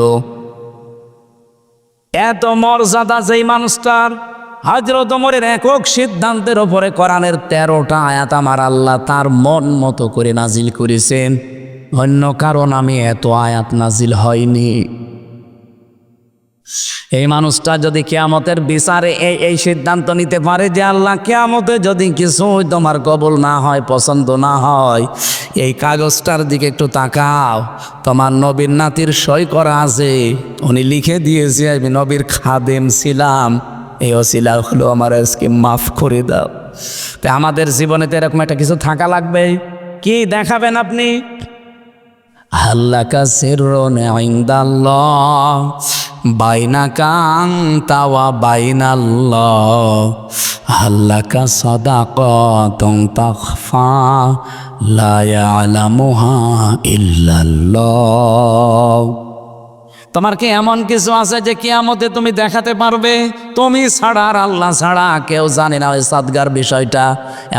এত মর্যাদা যেই মানুষটার, হযরত ওমরের একক সিদ্ধান্তের ওপরে কোরআনের 13টা আয়াত আমার আল্লাহ তার মন মতো করে নাজিল করেছেন, অন্য কারণ আমি এত আয়াত নাজিল হয়নি। এই মানুষটা যদি কিয়ামতের বিচারে এই সিদ্ধান্ত নিতে পারে যে আল্লাহ কিয়ামতে যদি কিছু তোমার কবুল না হয়, পছন্দ না হয়, এই কাগজটার দিকে একটু তাকাও, তোমার নবীর নাতির সই করা আছে, উনি লিখে দিয়েছে আমি নবীর খাদেম ছিলাম, এই ওসিলা হলো আমার আজকে মাফ করে দাও। তো আমাদের জীবনে তো এরকম একটা কিছু থাকা লাগবে। কি দেখাবেন আপনি? হাল্লাকা সিররুন ইনদাল্লাহ বাইনাকা আনতা ওয়া বাইনাল্লাহ, হাল্লাকা সাদাকাতুন তাখফা লা ইয়ালামুহা ইল্লাল্লাহ। তোমার কি এমন কিছু আছে যে কিয়ামতে তুমি দেখাতে পারবে? তুমি ছাড়া আর আল্লাহ ছাড়া কেউ জানে না ওই সাদগার বিষয়টা।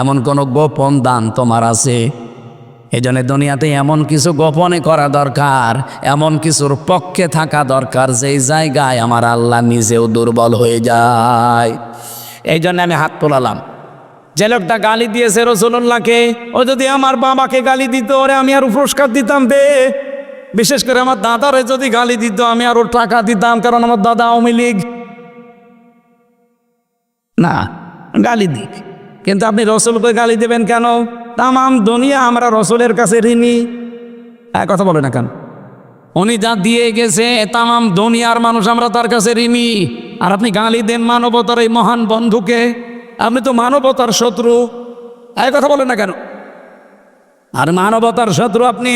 এমন কোনো গোপন দান তোমার আছে? এই জন্য দুনিয়াতে এমন কিছু গোপনে করা দরকার, এমন কিছুর পক্ষে থাকা দরকার যেই জায়গায় আমার আল্লাহ নিজেও দুর্বল হয়ে যায়। এই জন্য আমি হাত তোলালাম। যে লোকটা গালি দিয়েছে রাসূলুল্লাহকে, ও যদি আমার বাবাকে গালি দিত ওরে আমি আরো পুরস্কার দিতাম বে। বিশেষ করে আমার দাদারে যদি গালি দিত আমি আরো টাকা দিতাম, কারণ আমার দাদা আওয়ামী লীগ। না, গালি দিক, কিন্তু আপনি রাসূলকে গালি দেবেন কেন? তামাম দুনিয়া আমরা রাসূলের কাছে ঋণী। কথা বলে না কেন? উনি যা দিয়ে গেছে তামাম দুনিয়ার মানুষ আমরা তার কাছে ঋণী। আর আপনি গালি দেন মানবতার এই মহান বন্ধুকে, আপনি তো মানবতার শত্রু। এই কথা বলেন না কেন? আর মানবতার শত্রু আপনি।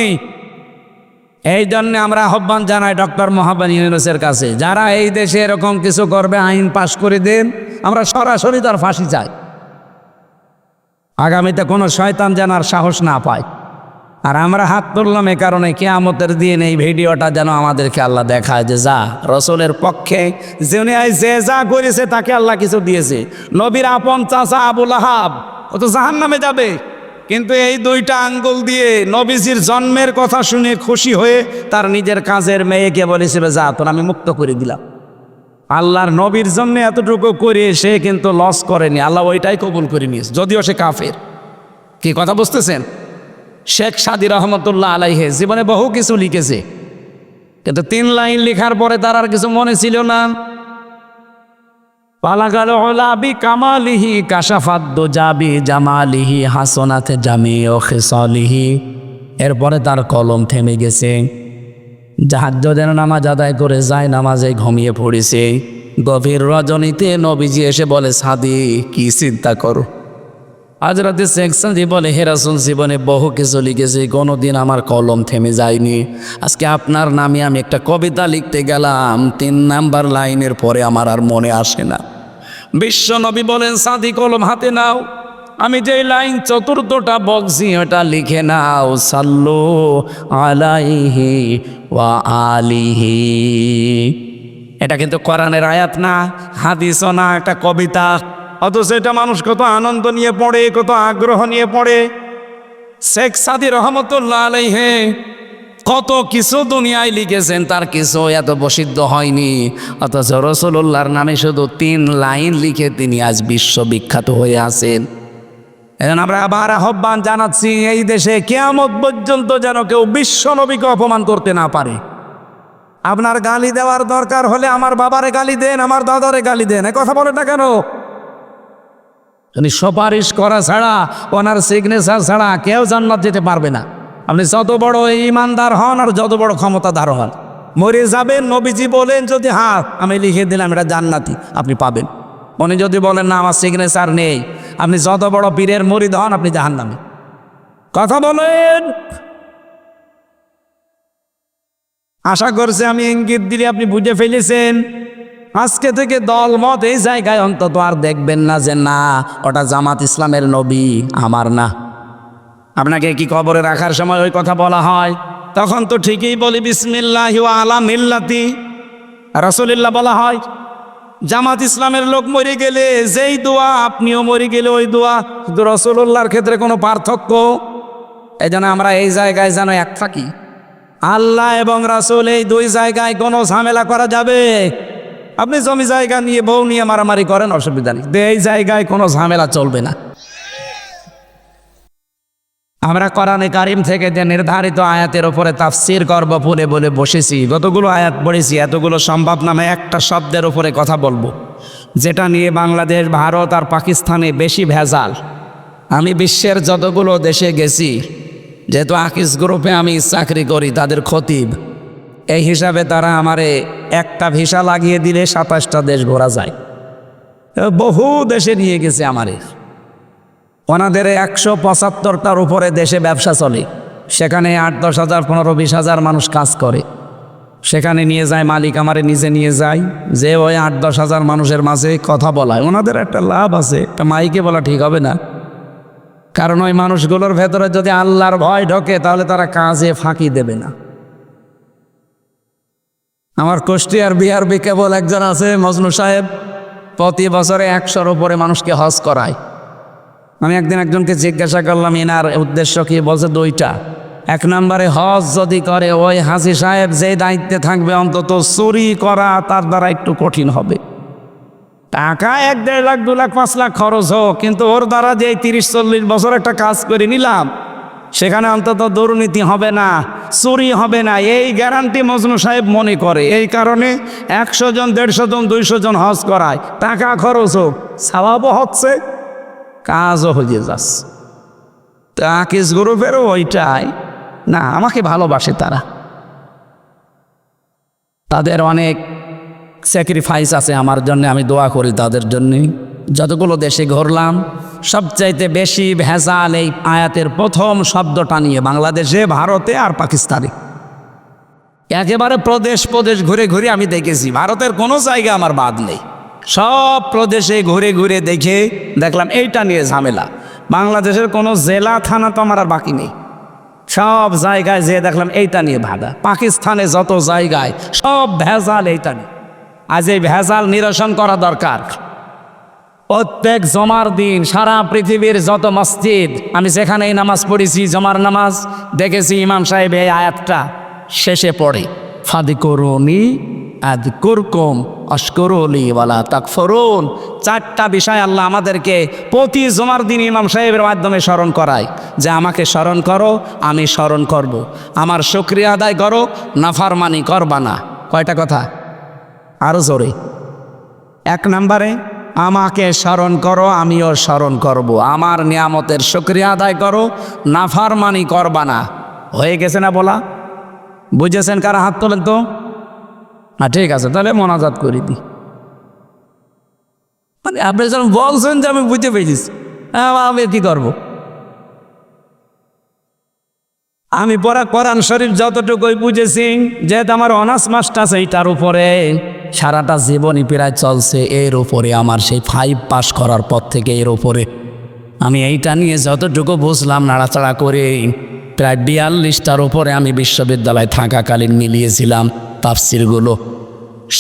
এই জন্য আমরা আহ্বান জানাই ডক্টর মোহাম্মদ ইউনূসের কাছে, যারা এই দেশে এরকম কিছু করবে আইন পাশ করে দেন, আমরা সরাসরি তার ফাঁসি চাই। আগামীতে কোনো শয়তান যেন আর সাহস না পায়। আর আমরা হাত তুললাম এ কারণে, কিয়ামতের দিন এই ভিডিওটা যেন আমাদেরকে আল্লাহ দেখায় যে যা রসুলের পক্ষে যে যা করেছে তাকে আল্লাহ কিছু দিয়েছে। নবীর আপন চাচা আবু লাহাব ও তো জাহান্নামে যাবে, কিন্তু এই দুইটা আঙ্গুল দিয়ে নবীজির জন্মের কথা শুনে খুশি হয়ে তার নিজের কাজের মেয়েকে বলেছিল যা তোর আমি মুক্ত করে দিলাম। আল্লাহর নবীর জন্য এতটুকু করে সে কিন্তু লস করেনি, আল্লাহ ওইটাই কবুল করে নিয়েছে, যদিও সে কাফের। কি কথা বুঝতেছেন? শেখ সাদী রহমতুল্লাহ আলাইহে জীবনে বহু কিছু লিখেছে, কিন্তু 3 লাইন লেখার পরে তার আর কিছু মনে ছিল না। পালাগাল ওলাবি কামালিহি কাশাফাদ্দু জাবি জামালিহি হাসনাতে জামিউ খিসালিহি। এরপরে তার কলম থেমে গেছে। তাহাজ্জুদের নামাজ আদায় করে যায় নামাজে ঘুমিয়ে পড়েছে। গভীর রজনীতে নবীজি এসে বলে সাদী কি চিন্তা করো? হযরত শেখ সাদী বলে হে রাসূল, জীবনে বহু কিছু লিখেছি, কোনোদিন আমার কলম থেমে যায়নি। আজকে আপনার নামে আমি একটা কবিতা লিখতে গেলাম, 3 নাম্বার লাইনের পরে আমার আর মনে আসে না। বিশ্ব নবী বলেন সাদী কলম হাতে নাও, আমি যেই লাইন চতুর্থটা বলছি ওটা লিখে নাও। সাল্লু আলাইহি ওয়া আলিহি। এটা কিন্তু কোরআনের আয়াত না, হাদিসও না, একটা কবিতা। অথচ এটা মানুষ কত আনন্দ নিয়ে পড়ে, কত আগ্রহ নিয়ে পড়ে। শেখ সাদী রহমতুল্লাহ আলাইহি কত কিছু দুনিয়ায় লিখেছেন, তার কিছু এত প্রসিদ্ধ হয়নি। অথচ রাসূলুল্লাহর নামে শুধু 3 লাইন লিখে তিনি আজ বিশ্ববিখ্যাত হয়ে আছেন। এখন আমরা আবার আহ্বান জানাচ্ছি, এই দেশে কিয়ামত পর্যন্ত যেন কেউ বিশ্ব নবীকে অপমান করতে না পারে। আপনার গালি দেওয়ার দরকার হলে আমার বাবারে গালি দেন, আমার দাদারে গালি দেন, এ কথা বলে না কেন? উনি সুপারিশ করা ছাড়া, ওনার সিগনেচার ছাড়া কেউ জান্নাত যেতে পারবে না। আপনি যত বড় ইমানদার হন আর যত বড় ক্ষমতাদার হন, মরে যাবেন। নবীজি বলেন যদি হ্যাঁ আমি লিখে দিলাম এটা জান্নাতি, আপনি পাবেন। উনি যদি বলেন না আমার সিগনেচার নেই, আপনি যত বড় পীরের মুরিদ হন আপনি জাহান্নামে। কথা বলেন। আশা করছি আমি ইঙ্গিত দিলে আপনি বুঝে ফেলেছেন। আজকে থেকে দল মত এই জায়গায় অন্তত আর দেখবেন না যে না ওটা জামাত ইসলামের নবী, আমার না। আপনাকে কি কবরে রাখার সময় ওই কথা বলা হয়, তখন তো ঠিকই বলি বিসমিল্লাহি ওয়া আলা মিল্লাতি রাসূলিল্লাহ বলা হয়। জামাত ইসলামের লোক মরে গেলে যেই দোয়া, আপনিও মরে গেলে ওই দোয়া, শুধু রাসূলুল্লাহর ক্ষেত্রে কোনো পার্থক্য? এই জন্য আমরা এই জায়গায় যেন এক থাকি। আল্লাহ এবং রাসূল এই 2 জায়গায় কোনো ঝামেলা করা যাবে? আপনি জমি জায়গা নিয়ে বউ নিয়ে মারামারি করেন, অসুবিধা নেই, এই জায়গায় কোনো ঝামেলা চলবে না। আমরা কোরআনে কারিম থেকে যে নির্ধারিত আয়াতের উপরে তাফসীর করব বলে বলে বসেছি, যতগুলো আয়াত পড়েছি এতগুলো সম্ভব নামে একটা শব্দের উপরে কথা বলবো, যেটা নিয়ে বাংলাদেশ, ভারত আর পাকিস্তানে বেশি ভেজাল। আমি বিশ্বের যতগুলো দেশে গেছি, যেহেতু আকিস গ্রুপে আমি চাকরি করি, তাদের খতিব, এই হিসাবে তারা আমারে একটা ভিসা লাগিয়ে দিলে 27টা দেশ ঘোরা যায়। বহু দেশে নিয়ে গেছে আমারে। ওনাদের 175টার উপরে দেশে ব্যবসা চলে, সেখানে 8-10 হাজার 15-20 হাজার মানুষ কাজ করে। সেখানে নিয়ে যায় মালিক, আমারে নিজে নিয়ে যায়, যে ওই 8-10 হাজার মানুষের মাঝে কথা বলায়। ওনাদের একটা লাভ আছে, একটা মাইকে বলা ঠিক হবে না, কারণ ওই মানুষগুলোর ভেতরে যদি আল্লাহর ভয় ঢোকে তাহলে তারা কাজে ফাঁকি দেবে না। আমার কুষ্টিয়ার বিআরবি কেবল একজন আছে মজনু সাহেব, প্রতি বছরে 100-র উপরে মানুষকে হজ করায়। আমি একদিন একজনকে জিজ্ঞাসা করলাম এনার উদ্দেশ্য কি, বলছে 2টা। 1 নম্বরে হজ যদি করে ওই হাজী সাহেব যে দায়িত্বে থাকবে অন্তত চুরি করা তার দ্বারা একটু কঠিন হবে। টাকা 1-1.5 লাখ 2 লাখ 5 লাখ খরচ হোক, কিন্তু ওর দ্বারা যে 30-40 বছর একটা কাজ করে নিলাম, সেখানে অন্তত দুর্নীতি হবে না, চুরি হবে না, এই গ্যারান্টি মজনু সাহেব মনে করে। এই কারণে 100 জন 150 জন 200 জন হজ করায়, টাকা খরচ হোক, সওয়াবও হচ্ছে, কাজও হয়ে যাচ্ছে। তা আকিস গ্রুপেরও ওইটাই না, আমাকে ভালোবাসে তারা। তাদের অনেক স্যাক্রিফাইস আছে আমার জন্য, আমি দোয়া করি তাদের জন্যে। যতগুলো দেশে ঘুরলাম সবচাইতে বেশি ভেজাল এই আয়াতের প্রথম শব্দটা নিয়ে বাংলাদেশে, ভারতে আর পাকিস্তানে। একেবারে প্রদেশ প্রদেশ ঘুরে ঘুরে আমি দেখেছি, ভারতের কোনো জায়গা আমার বাদ নেই। সব প্রদেশে ঘুরে ঘুরে দেখে দেখলাম এইটা নিয়ে ঝামেলা। বাংলাদেশের কোনো জেলা থানা তো আমার আর বাকি নেই, সব জায়গায় যেয়ে দেখলাম এইটা নিয়ে ভাগা। পাকিস্তানে যত জায়গায় সব ভেজাল এইটা নিয়ে। আজ এই ভেজাল নিরসন করা দরকার। প্রত্যেক জমার দিন সারা পৃথিবীর যত মসজিদ, আমি যেখানেই নামাজ পড়েছি জমার নামাজ, দেখেছি ইমাম সাহেব এই আয়াতটা শেষে পড়ে, ফাদিকুরুনি আযকুরকুম আশকুরুলি ওয়ালা তাকফুরুন। চারটা বিষয় আল্লাহ আমাদেরকে প্রতি জমার দিন ইমাম সাহেবের মাধ্যমে স্মরণ করায় যে আমাকে স্মরণ করো, আমি স্মরণ করব। আমার শুকরিয়া আদায় করো, নাফরমানি করবা না। কয়টা কথা? আরও জোরে। এক নম্বরে আমাকে স্মরণ করো, আমিও স্মরণ করব। আমার নিয়ামতের শুকরিয়া আদায় করো, নাফরমানি করবা না। হয়ে গেছে না বলা? বুঝেছেন? কারা হাত তোলেন তো? হ্যাঁ, ঠিক আছে, তাহলে মোনাজাত করি দি। মানে আপনি যখন বলছেন যে আমি বুঝতে পেরেছি, আমি কি করব? আমি পড়া কোরআন শরীফ যতটুকুই বুঝেছি, যেহেতু আমার অনার্স মাস্টার্স এইটার উপরে সারাটা জীবনই প্রায় চলছে, এর উপরে আমার সেই 5 পাস করার পর থেকে এর উপরে আমি এইটা নিয়ে যতটুকু বুঝলাম নাড়াচাড়া করে প্রায় 42টার উপরে আমি বিশ্ববিদ্যালয়ে থাকাকালীন মিলিয়েছিলাম তাফসিরগুলো।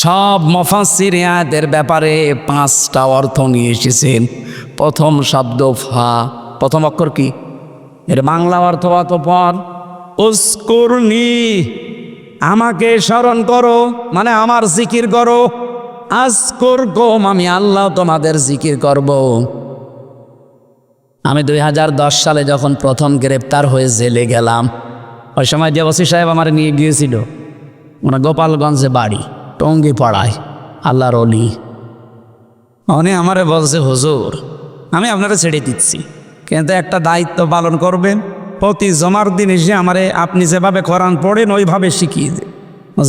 সব মুফাসসির আয়াতের ব্যাপারে 5টা অর্থ নিয়ে এসেছেন। প্রথম শব্দ ফা, প্রথম অক্ষর কি? এর বাংলা অর্থ অতঃপর। উযকুরনি, আমাকে স্মরণ করো, মানে আমার জিকির করো। আযকুরকুম, আমি আল্লাহ তোমাদের জিকির করব। আমি 2010 সালে যখন প্রথম গ্রেপ্তার হয়ে জেলে গেলাম, ওই সময় যে ওসি সাহেব আমার নিয়ে গিয়েছিল, ওনার গোপালগঞ্জে বাড়ি, টঙ্গী পাড়ায়, আল্লাহর ওলি। উনি আমারে বলছে, হুজুর আমি আপনারা ছেড়ে দিচ্ছি, কিন্তু একটা দায়িত্ব পালন করবেন। প্রতি জমার দিন এসে আমারে আপনি যেভাবে কোরআন পড়েন ওইভাবে শিখিয়ে দেন।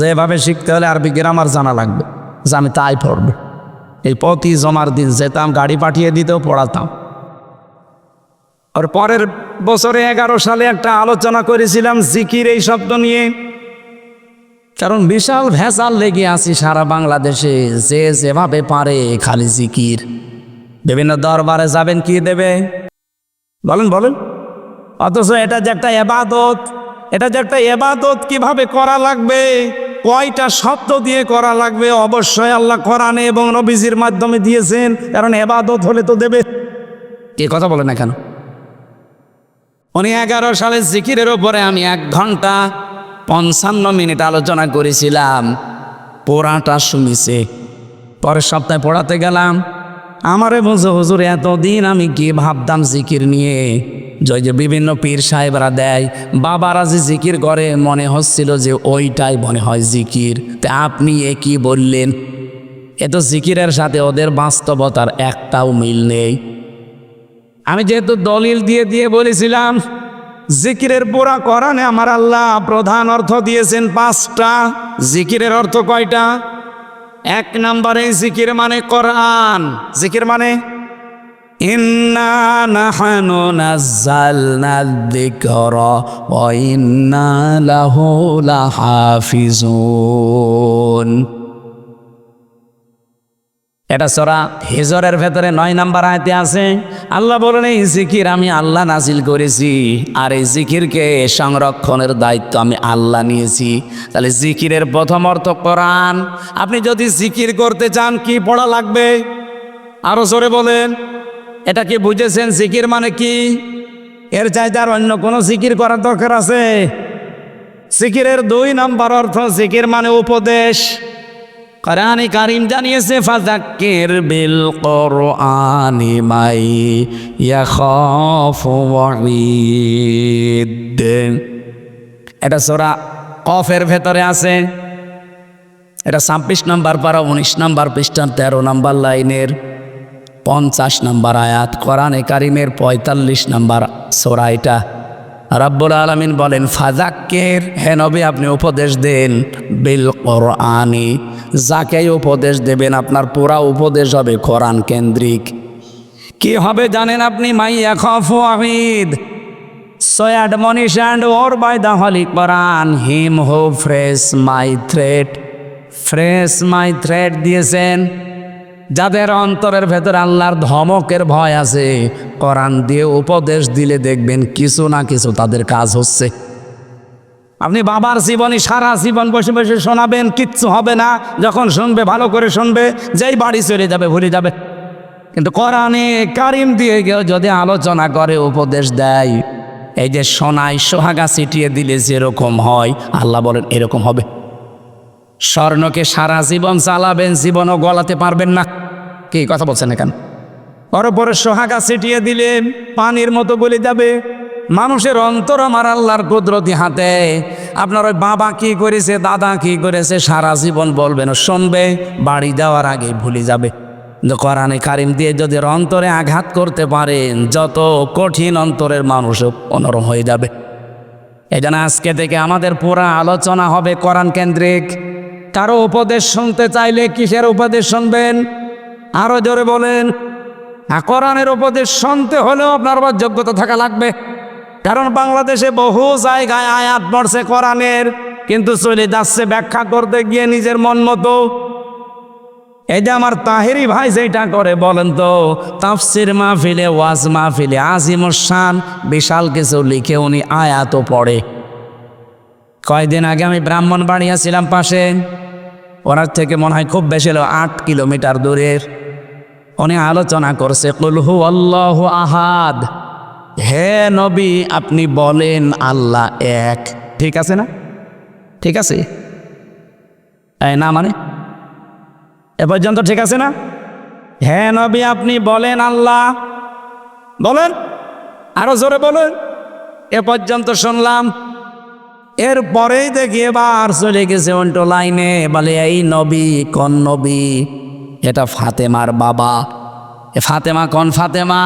যেভাবে শিখতে হলে আরবি গ্রামার জানা লাগবে, যে আমি তাই পড়ব। এই প্রতি জমার দিন যেতাম, গাড়ি পাঠিয়ে দিতেও পড়াতাম। আর পরের বছরে 11 সালে একটা আলোচনা করেছিলাম জিকির এই শব্দ নিয়ে, কারণ বিশাল ভেজাল লেগে আছি সারা বাংলাদেশে। যে যেভাবে পারে খালি জিকির। বিভিন্ন দরবারে যাবেন, কি দেবে বলেন বলেন? অথচ এটা যে একটা ইবাদত, এটা যে একটা ইবাদত, কিভাবে করা লাগবে, কয়টা শব্দ দিয়ে করা লাগবে, অবশ্যই আল্লাহ কোরআনে এবং নবীজির মাধ্যমে দিয়েছেন। কারণ ইবাদত হলে তো দেবে। এ কথা বলে না কেন? উনি 11 সালে জিকিরের ওপরে আমি 1 ঘন্টা 55 মিনিট আলোচনা করেছিলাম, পড়াটা শুনেছে। পরের সপ্তাহে পড়াতে গেলাম, আমারে বলছে, হুজুর এতদিন আমি কি ভাবতাম জিকির নিয়ে, যে বিভিন্ন পীর সাহেবরা দেয়, বাবারা যে জিকির করে, মনে হচ্ছিল যে ওইটাই মনে হয় জিকির। তা আপনি এ কি বললেন? এ তো জিকিরের সাথে ওদের বাস্তবতার একটাও মিল নেই। আমি যেহেতু দলিল দিয়ে দিয়ে বলেছিলাম, জিকিরের পুরা কোরআনে আমার আল্লাহ প্রধান অর্থ দিয়েছেন 5টা। জিকিরের অর্থ কয়টা? 1 নম্বরে জিকির মানে কোরআন। জিকির মানে ইন্না নাহনু নাযালনা যিকরা ওয়া ইন্না লাহু লাহাফিজুন। এটা সূরা হিজরের ভেতরে 9 নম্বর আয়াতে আছে। আল্লাহ বলেন, এই জিকির আমি আল্লাহ নাজিল করেছি, আর এই জিকিরকে সংরক্ষণের দায়িত্ব আমি আল্লাহ নিয়েছি। তাহলে জিকিরের প্রথম অর্থ কোরআন। আপনি যদি জিকির করতে চান, কি পড়া লাগবে? আরো জোরে বলেন। এটা কি বুঝেছেন? জিকির মানে কি? এর চাইতে আর অন্য কোনো জিকির করার দরকার আছে? জিকিরের 2 নম্বর অর্থ, জিকির মানে উপদেশ। কোরআনে কারীম জানিয়েছে, ফাযাক্কির বিল কোরআনি মাই ইয়াখাফু ওয়াঈদ। এটা সূরা কফের ভেতরে আছে। এটা 26 নম্বর পারা, 19 নম্বর পৃষ্ঠার 13 নম্বর লাইনের 50 নম্বর আয়াত। কোরআনে কারীমের 45 নম্বর সূরা। এটা রাব্বুল আলামিন বলেন ফাযাক্কির, হে নবী আপনি উপদেশ দেন বিল কোরআনি, যাকে উপদেশ দেবেন আপনার পুরা উপদেশ হবে কোরআন কেন্দ্রিক। কি হবে জানেন আপনি? মাইয়া খাফু Wahid, so admonish and or by the holy Quran him who fresh my threat দিয়েছেন। যাদের অন্তরের ভেতর আল্লাহর ধমকের ভয় আছে, কোরআন দিয়ে উপদেশ দিলে দেখবেন কিছু না কিছু তাদের কাজ হচ্ছে। আপনি বাবার জীবনী সারা জীবন বসে বসে শোনাবেন, কিচ্ছু হবে না। যখন শুনবে ভালো করে শুনবে, যেই বাড়ি চলে যাবে ভুলে যাবে। কিন্তু কোরআনে কারিম দিয়ে কেউ যদি আলোচনা করে, উপদেশ দেয়, এই যে সোনায় সোহাগা ছিটিয়ে দিলে যেরকম হয়, আল্লাহ বলেন এরকম হবে। স্বর্ণকে সারা জীবন চালাবেন, জীবনও গলাতে পারবেন না। কি কথা বলছেন এখানে? ওর উপরে সোহাগা ছিটিয়ে দিলে পানির মতো গলে যাবে। মানুষের অন্তর আমার আল্লাহর কুদরতি হাতে। আপনার ওই বাবা কি করেছে, দাদা কি করেছে, সারা জীবন বলবেন, শুনবে, বাড়ি যাওয়ার আগে ভুলে যাবে। কোরআনে কারিম দিয়ে যদি অন্তরে আঘাত করতে পারেন, যত কঠিন অন্তরের মানুষও অনরম হয়ে যাবে। এই জন্য আজকে থেকে আমাদের পুরা আলোচনা হবে কোরআন কেন্দ্রিক। কারো উপদেশ শুনতে চাইলে কিসের উপদেশ শুনবেন? আরো জোরে বলেন। কোরআনের উপদেশ শুনতে হলেও আপনার আবার যোগ্যতা থাকা লাগবে। কারণ বাংলাদেশে বহু জায়গায় আয়াত পড়ছে কোরআনের, কিন্তু চলে যাচ্ছে ব্যাখ্যা করতে গিয়ে নিজের মন মতো। এই যে আমার তাহেরি ভাই যেটা করে বলেন তো, তাফসির মাহফিলে, ওয়াজ মাহফিলে আজিমুস শান বিশাল কিছু লিখে উনি আয়াতও পড়ে। কয়দিন আগে আমি ব্রাহ্মণবাড়িয়া ছিলাম পাশে, ওনার থেকে মনে হয় খুব বেশি হলো 8 কিলোমিটার দূরের। উনি আলোচনা করছে কুল হু আল্লাহু আহাদ, হে নবী আপনি বলেন আল্লাহ এক। ঠিক আছে না? ঠিক আছে না মানে এ পর্যন্ত ঠিক আছে না? হে নবী আপনি বলেন আল্লাহ, বলেন, আরো জোরে বলেন। এ পর্যন্ত শুনলাম। এরপরেই দেখি এবার চলে গেছে অন্টো লাইনে, বলে এই নবী কোন নবী? এটা ফাতেমার বাবা। এ ফাতেমা কোন ফাতেমা?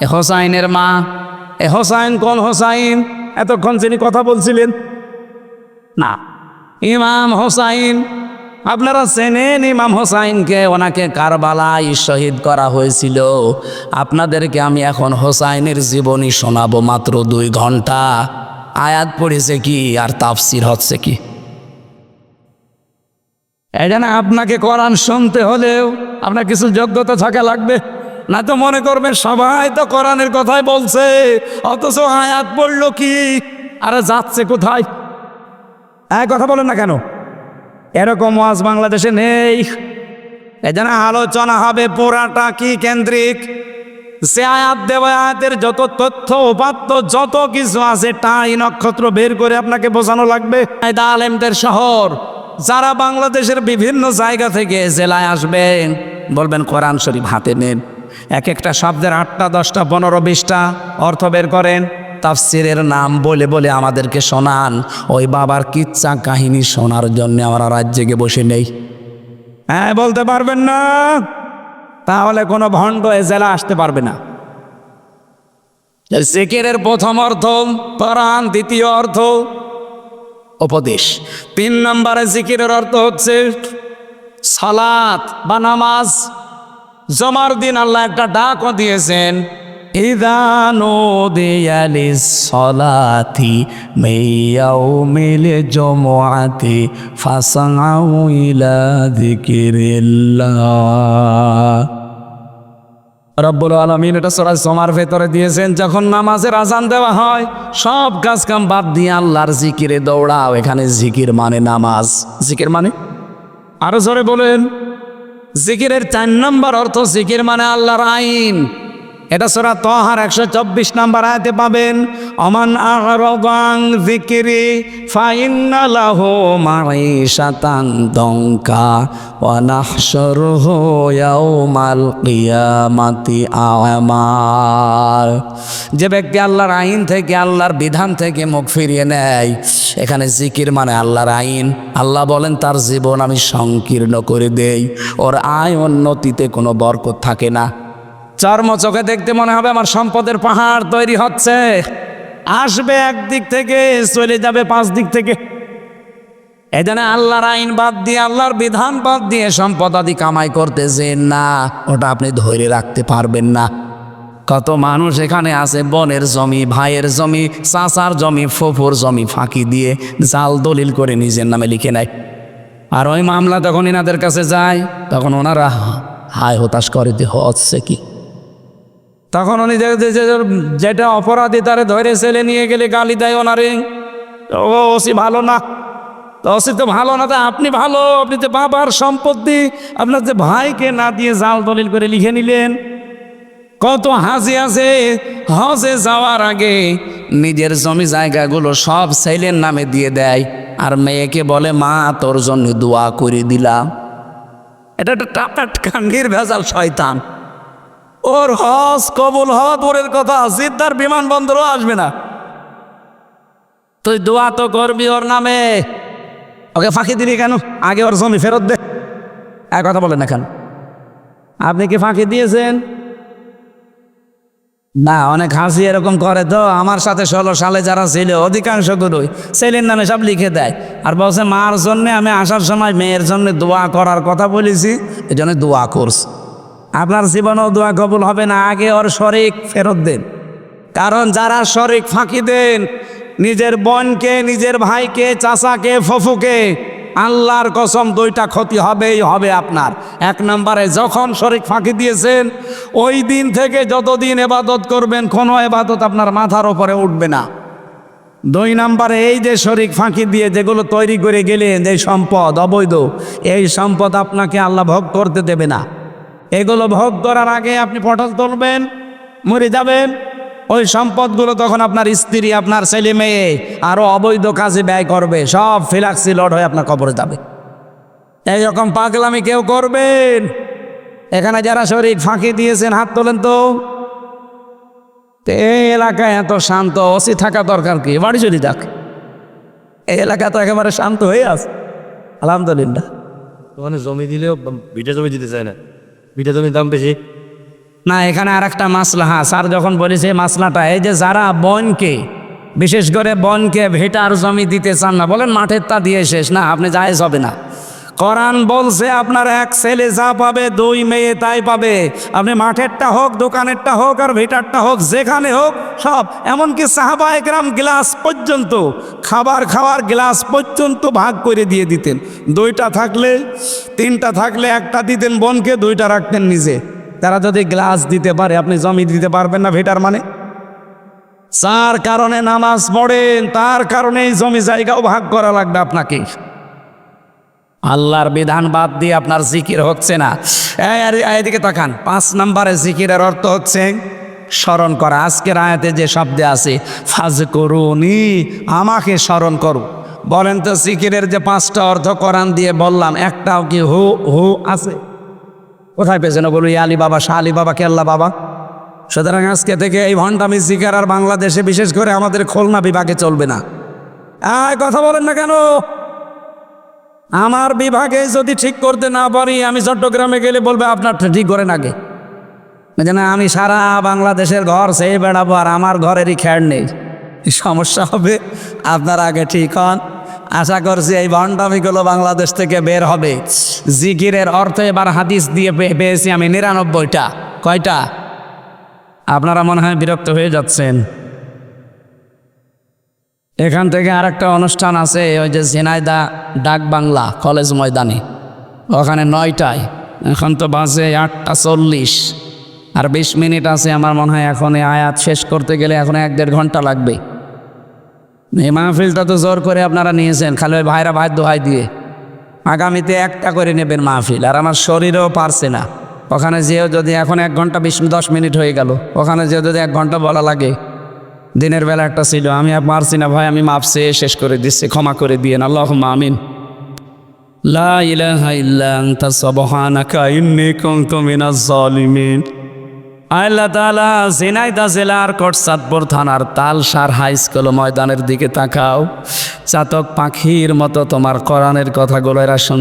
এ হোসাইনের মা। এ হোসাইন কোন হোসাইন? এতক্ষণ যিনি কথা বলছিলেন না, ইমাম হোসাইন। আপনারা চেনেন ইমাম হোসাইনকে, ওনাকে কারবালায় শহীদ করা হয়েছিল। আপনাদেরকে আমি এখন হোসাইনের জীবনী শোনাবো মাত্র 2 ঘন্টা। আয়াত পড়েছে কি আর তাফসির হচ্ছে কি। এই জন্য আপনাকে কোরআন শুনতে হলেও আপনার কিছু যোগ্যতা থাকা লাগবে। না তো মনে করবেন সবাই তো কোরআনের কথাই বলছে, অথচ আয়াত পড়লো কি, আরে যাচ্ছে কোথায়? কথা বলেন না কেন? এরকম ওয়াজ বাংলাদেশে নেই। এই জন্য আলোচনা হবে পুরাটা কি কেন্দ্রিক। সে আয়াত দেওয়া আয়াতের যত তথ্য উপাত্ত যত কিছু আছে, টাই নক্ষত্র বের করে আপনাকে বোঝানো লাগবে। আলেমদের শহর, যারা বাংলাদেশের বিভিন্ন জায়গা থেকে জেলায় আসবেন, বলবেন কোরআন শরীফ হাতে নেন, এক একটা শব্দের 8টা 10টা 15 20টা অর্থ বের করেন, তাফসিরের নাম বলে বলে আমাদেরকে শোনান। ওই বাবার কিচ্ছা কাহিনী শোনার জন্য আমরা রাজ্যে বসে নেই। বলতে পারবেন না, তাহলে কোনো ভণ্ড এ জেলা আসতে পারবে না। জিকিরের প্রথম অর্থ কোরআন, দ্বিতীয় অর্থ উপদেশ, 3 নম্বরে জিকিরের অর্থ হচ্ছে সালাত বা নামাজ। জমার দিন আল্লাহ একটা ডাকও দিয়েছেন, ইযা নুদিয়া লিস-সালাতি মিন ইয়াউমিল জুমআতি ফাসআউ ইলা যিকিরিল্লাহ। রব্বুল আলামিন এটা সূরা জুমার ভেতরে দিয়েছেন, যখন নামাজের আজান দেওয়া হয় সব কাজ কাম বাদ দিয়ে আল্লাহর জিকিরে দৌড়াও। এখানে জিকির মানে নামাজ। জিকির মানে, আরো জোরে বলেন। জিকিরের 4 নম্বর অর্থ, জিকির মানে আল্লাহর আইন। এটা সূরা তাহার 124 নম্বর আয়াতে পাবেন, অমান আ'রাদা আন যিকরি ফাইন্না লাহু মাঈশাতান দঙ্কা ওয়া নাহশুরুহু ইয়াউমাল কিয়ামাতি আ'মা। যে ব্যক্তি আল্লাহর আইন থেকে, আল্লাহর বিধান থেকে মুখ ফিরিয়ে নেয়, এখানে জিকির মানে আল্লাহর আইন। আল্লাহ বলেন তার জীবন আমি সংকীর্ণ করে দেই, ওর আয় উন্নতিতে কোনো বরকত থাকে না। চর্ম চোখে দেখতে মনে হবে আমার সম্পদের পাহাড় তৈরি হচ্ছে, আসবে একদিক থেকে, চলে যাবে 5 দিক থেকে। এই জন্য আল্লাহর আইন বাদ দিয়ে, আল্লাহর বিধান বাদ দিয়ে সম্পদ আদি কামাই করতেছেন না, ওটা আপনি ধরে রাখতে পারবেন না। কত মানুষ এখানে আছে, বোনের জমি, ভাইয়ের জমি, চাচার জমি, ফুফুর জমি ফাঁকি দিয়ে জাল দলিল করে নিজের নামে লিখে নেয়। আর ওই মামলা তখন এনাদের কাছে যায়, তখন ওনারা হায় হতাশ করে যে হচ্ছে কি। তখন উনি যেটা অপরাধী তারে ধরে ছেলে নিয়ে গেলে গালি দেয় ওনারে, ও ওসি ভালো না, তো ওসি তো ভালো না, তা আপনি ভালো, আপনি তো বাবার সম্পত্তি আপনার যে ভাইকে না দিয়ে জাল দলিল করে লিখে নিলেন। কত হাজি আছে হজে যাওয়ার আগে নিজের জমি জায়গাগুলো সব ছেলের নামে দিয়ে দেয়, আর মেয়েকে বলে মা তোর জন্য দোয়া করে দিলাম। এটা একটা টাটকা নির্ভেজাল শয়তান। ওর হজ কবুল হওয়া দূরের কথা, জিদ্দার বিমানবন্দরও আসবে না। তুই দোয়া তো করবি ওর নামে, ওকে ফাঁকি দিলি কেন? আগে ওর জমি ফেরত দে। এক কথা বলেন না কেন? আপনি কি ফাঁকি দিয়েছেন? না, অনেক হাসি এরকম করে। তো আমার সাথে 16 সালে যারা ছিল অধিকাংশ গুলোই ছেলের নামে সব লিখে দেয়, আর বলছে মার জন্যে আমি আসার সময় মেয়ের জন্য দোয়া করার কথা বলেছি, এই জন্য দোয়া করছি। আপনার জীবনেও দোয়া কবুল হবে না, আগে ওর শরিক ফেরত দেন। কারণ যারা শরিক ফাঁকি দেন, নিজের বোনকে, নিজের ভাইকে, চাচাকে, ফুফুকে, আল্লাহর কসম 2টা ক্ষতি হবেই হবে আপনার। 1 নম্বরে যখন শরিক ফাঁকি দিয়েছেন, ওই দিন থেকে যতদিন এবাদত করবেন কোনো এবাদত আপনার মাথার ওপরে উঠবে না। 2 নম্বরে এই যে শরিক ফাঁকি দিয়ে যেগুলো তৈরি করে গেলেন, যে সম্পদ অবৈধ, এই সম্পদ আপনাকে আল্লাহ ভোগ করতে দেবে না। এগুলো ভোগ করার আগে আপনি পটল তুলবেন, মরে যাবেন। ওই সম্পদগুলো তখন আপনার স্ত্রী, আপনার ছেলে মেয়ে আরও অবৈধ কাজে ব্যয় করবে, সব ফিলাক্সি লড হয়ে আপনার কবরে যাবে। এইরকম পাগলামি কেউ করবেন? এখানে যারা শরীর ফাঁকি দিয়েছেন হাত তোলেন তো। এই এলাকায় এত শান্ত, ওসি থাকা দরকার কি? বাড়ি চলে যাক, এই এলাকা তো একেবারে শান্ত হয়ে আছে আলহামদুলিল্লাহ। ওখানে জমি দিলেও ভিটা জমি দিতে চায় না, ভিটা জমির দাম বেশি না। এখানে আর একটা মাসলা, হ্যাঁ স্যার যখন বলেছে মাসলাটা, এই যে যারা বনকে, বিশেষ করে বনকে ভেটার জমি দিতে চান না, বলেন মাঠের তা দিয়ে শেষ না, আপনি জায়েজ হবে না। কোরআন বলছে আপনার 1 ছেলে যা পাবে 2 মেয়ে তাই পাবে। আপনি মাঠেরটা হোক, দোকানেরটা হোক, আর ভেটারটা হোক, যেখানে হোক সব। এমনকি সাহাবা একরাম গ্লাস পর্যন্ত, খাবার খাওয়ার গ্লাস পর্যন্ত ভাগ করে দিয়ে দিতেন। 2টা থাকলে, 3টা থাকলে 1টা দিতেন বোনকে, 2টা রাখতেন নিজে। তারা যদি গ্লাস দিতে পারে, আপনি জমি দিতে পারবেন না? ভেটার মানে যার কারণে নামাজ পড়েন, তার কারণেই জমি জায়গাও ভাগ করা লাগবে আপনাকে। আল্লাহর বিধান বাদ দিয়ে আপনার জিকির হচ্ছে না। এদিকে তাকান। 5 নম্বরে জিকিরের অর্থ হচ্ছে স্মরণ করা। আজকের আয়াতে যে শব্দে আছে ফাজকুরুনি, আমাকে স্মরণ করো। বলেন তো জিকিরের যে 5টা অর্থ কোরআন দিয়ে বললাম, একটাও কি হু হু আছে? কোথায় পেয়েছেন ওগুলো? আলী বাবা, শাহ আলী বাবা, কেল্লা বাবা। সুতরাং আজকে থেকে এই ভণ্ডামি জিকির আর বাংলাদেশে, বিশেষ করে আমাদের খুলনা বিভাগে চলবে না। কথা বলেন না কেন? আমার বিভাগে যদি ঠিক করতে না পারি, আমি চট্টগ্রামে গেলে বলবে আপনার ঠিক করেন আগে। যেন আমি সারা বাংলাদেশের ঘর সেই বেড়াবো আর আমার ঘরেরই খেয়াল নেই, সমস্যা হবে। আপনার আগে ঠিক হন। আশা করছি এই ভণ্ডামিগুলো বাংলাদেশ থেকে বের হবে। জিকিরের অর্থ এবার হাদিস দিয়ে পেয়েছি আমি 99টা। কয়টা? আপনারা মনে হয় বিরক্ত হয়ে যাচ্ছেন। এখান থেকে আরেকটা অনুষ্ঠান আছে, ওই যে ঝিনাইদহ ডাক বাংলা কলেজ ময়দানে, ওখানে 9টায়। এখন তো বাজে 8টা 40, আর 20 মিনিট আছে আমার মনে হয়। এখন এই আয়াত শেষ করতে গেলে এখন 1-1.5 ঘন্টা লাগবে। এই মাহফিলটা তো জোর করে আপনারা নিয়েছেন, খালি ওই ভাইরা ভাই দোহাই দিয়ে। আগামীতে একটা করে নেবেন মাহফিল, আর আমার শরীরও পারছে না। ওখানে যেও যদি এখন 1 ঘন্টা 10 মিনিট হয়ে গেল, ওখানে যেও যদি 1 ঘন্টা বলা লাগে। দিনের বেলা একটা ছিল, আমি আর পারছি না ভাই, আমি মাপ চেয়ে শেষ করে দিচ্ছি, ক্ষমা করে দিয়েন। আল্লাহুম্মা আমিন। লা ইলাহা ইল্লা আনতা সুবহানাকা ইন্নী কুনতু মিনাজ জালিমিন। আল্লাহ তাআলা ঝিনাইদহ জেলার কোটচাঁদপুর থানার তালসার হাই স্কুল ময়দানের দিকে তাকাও। চাতক পাখির মতো তোমার কোরআনের কথাগুলো এরা শুনছে।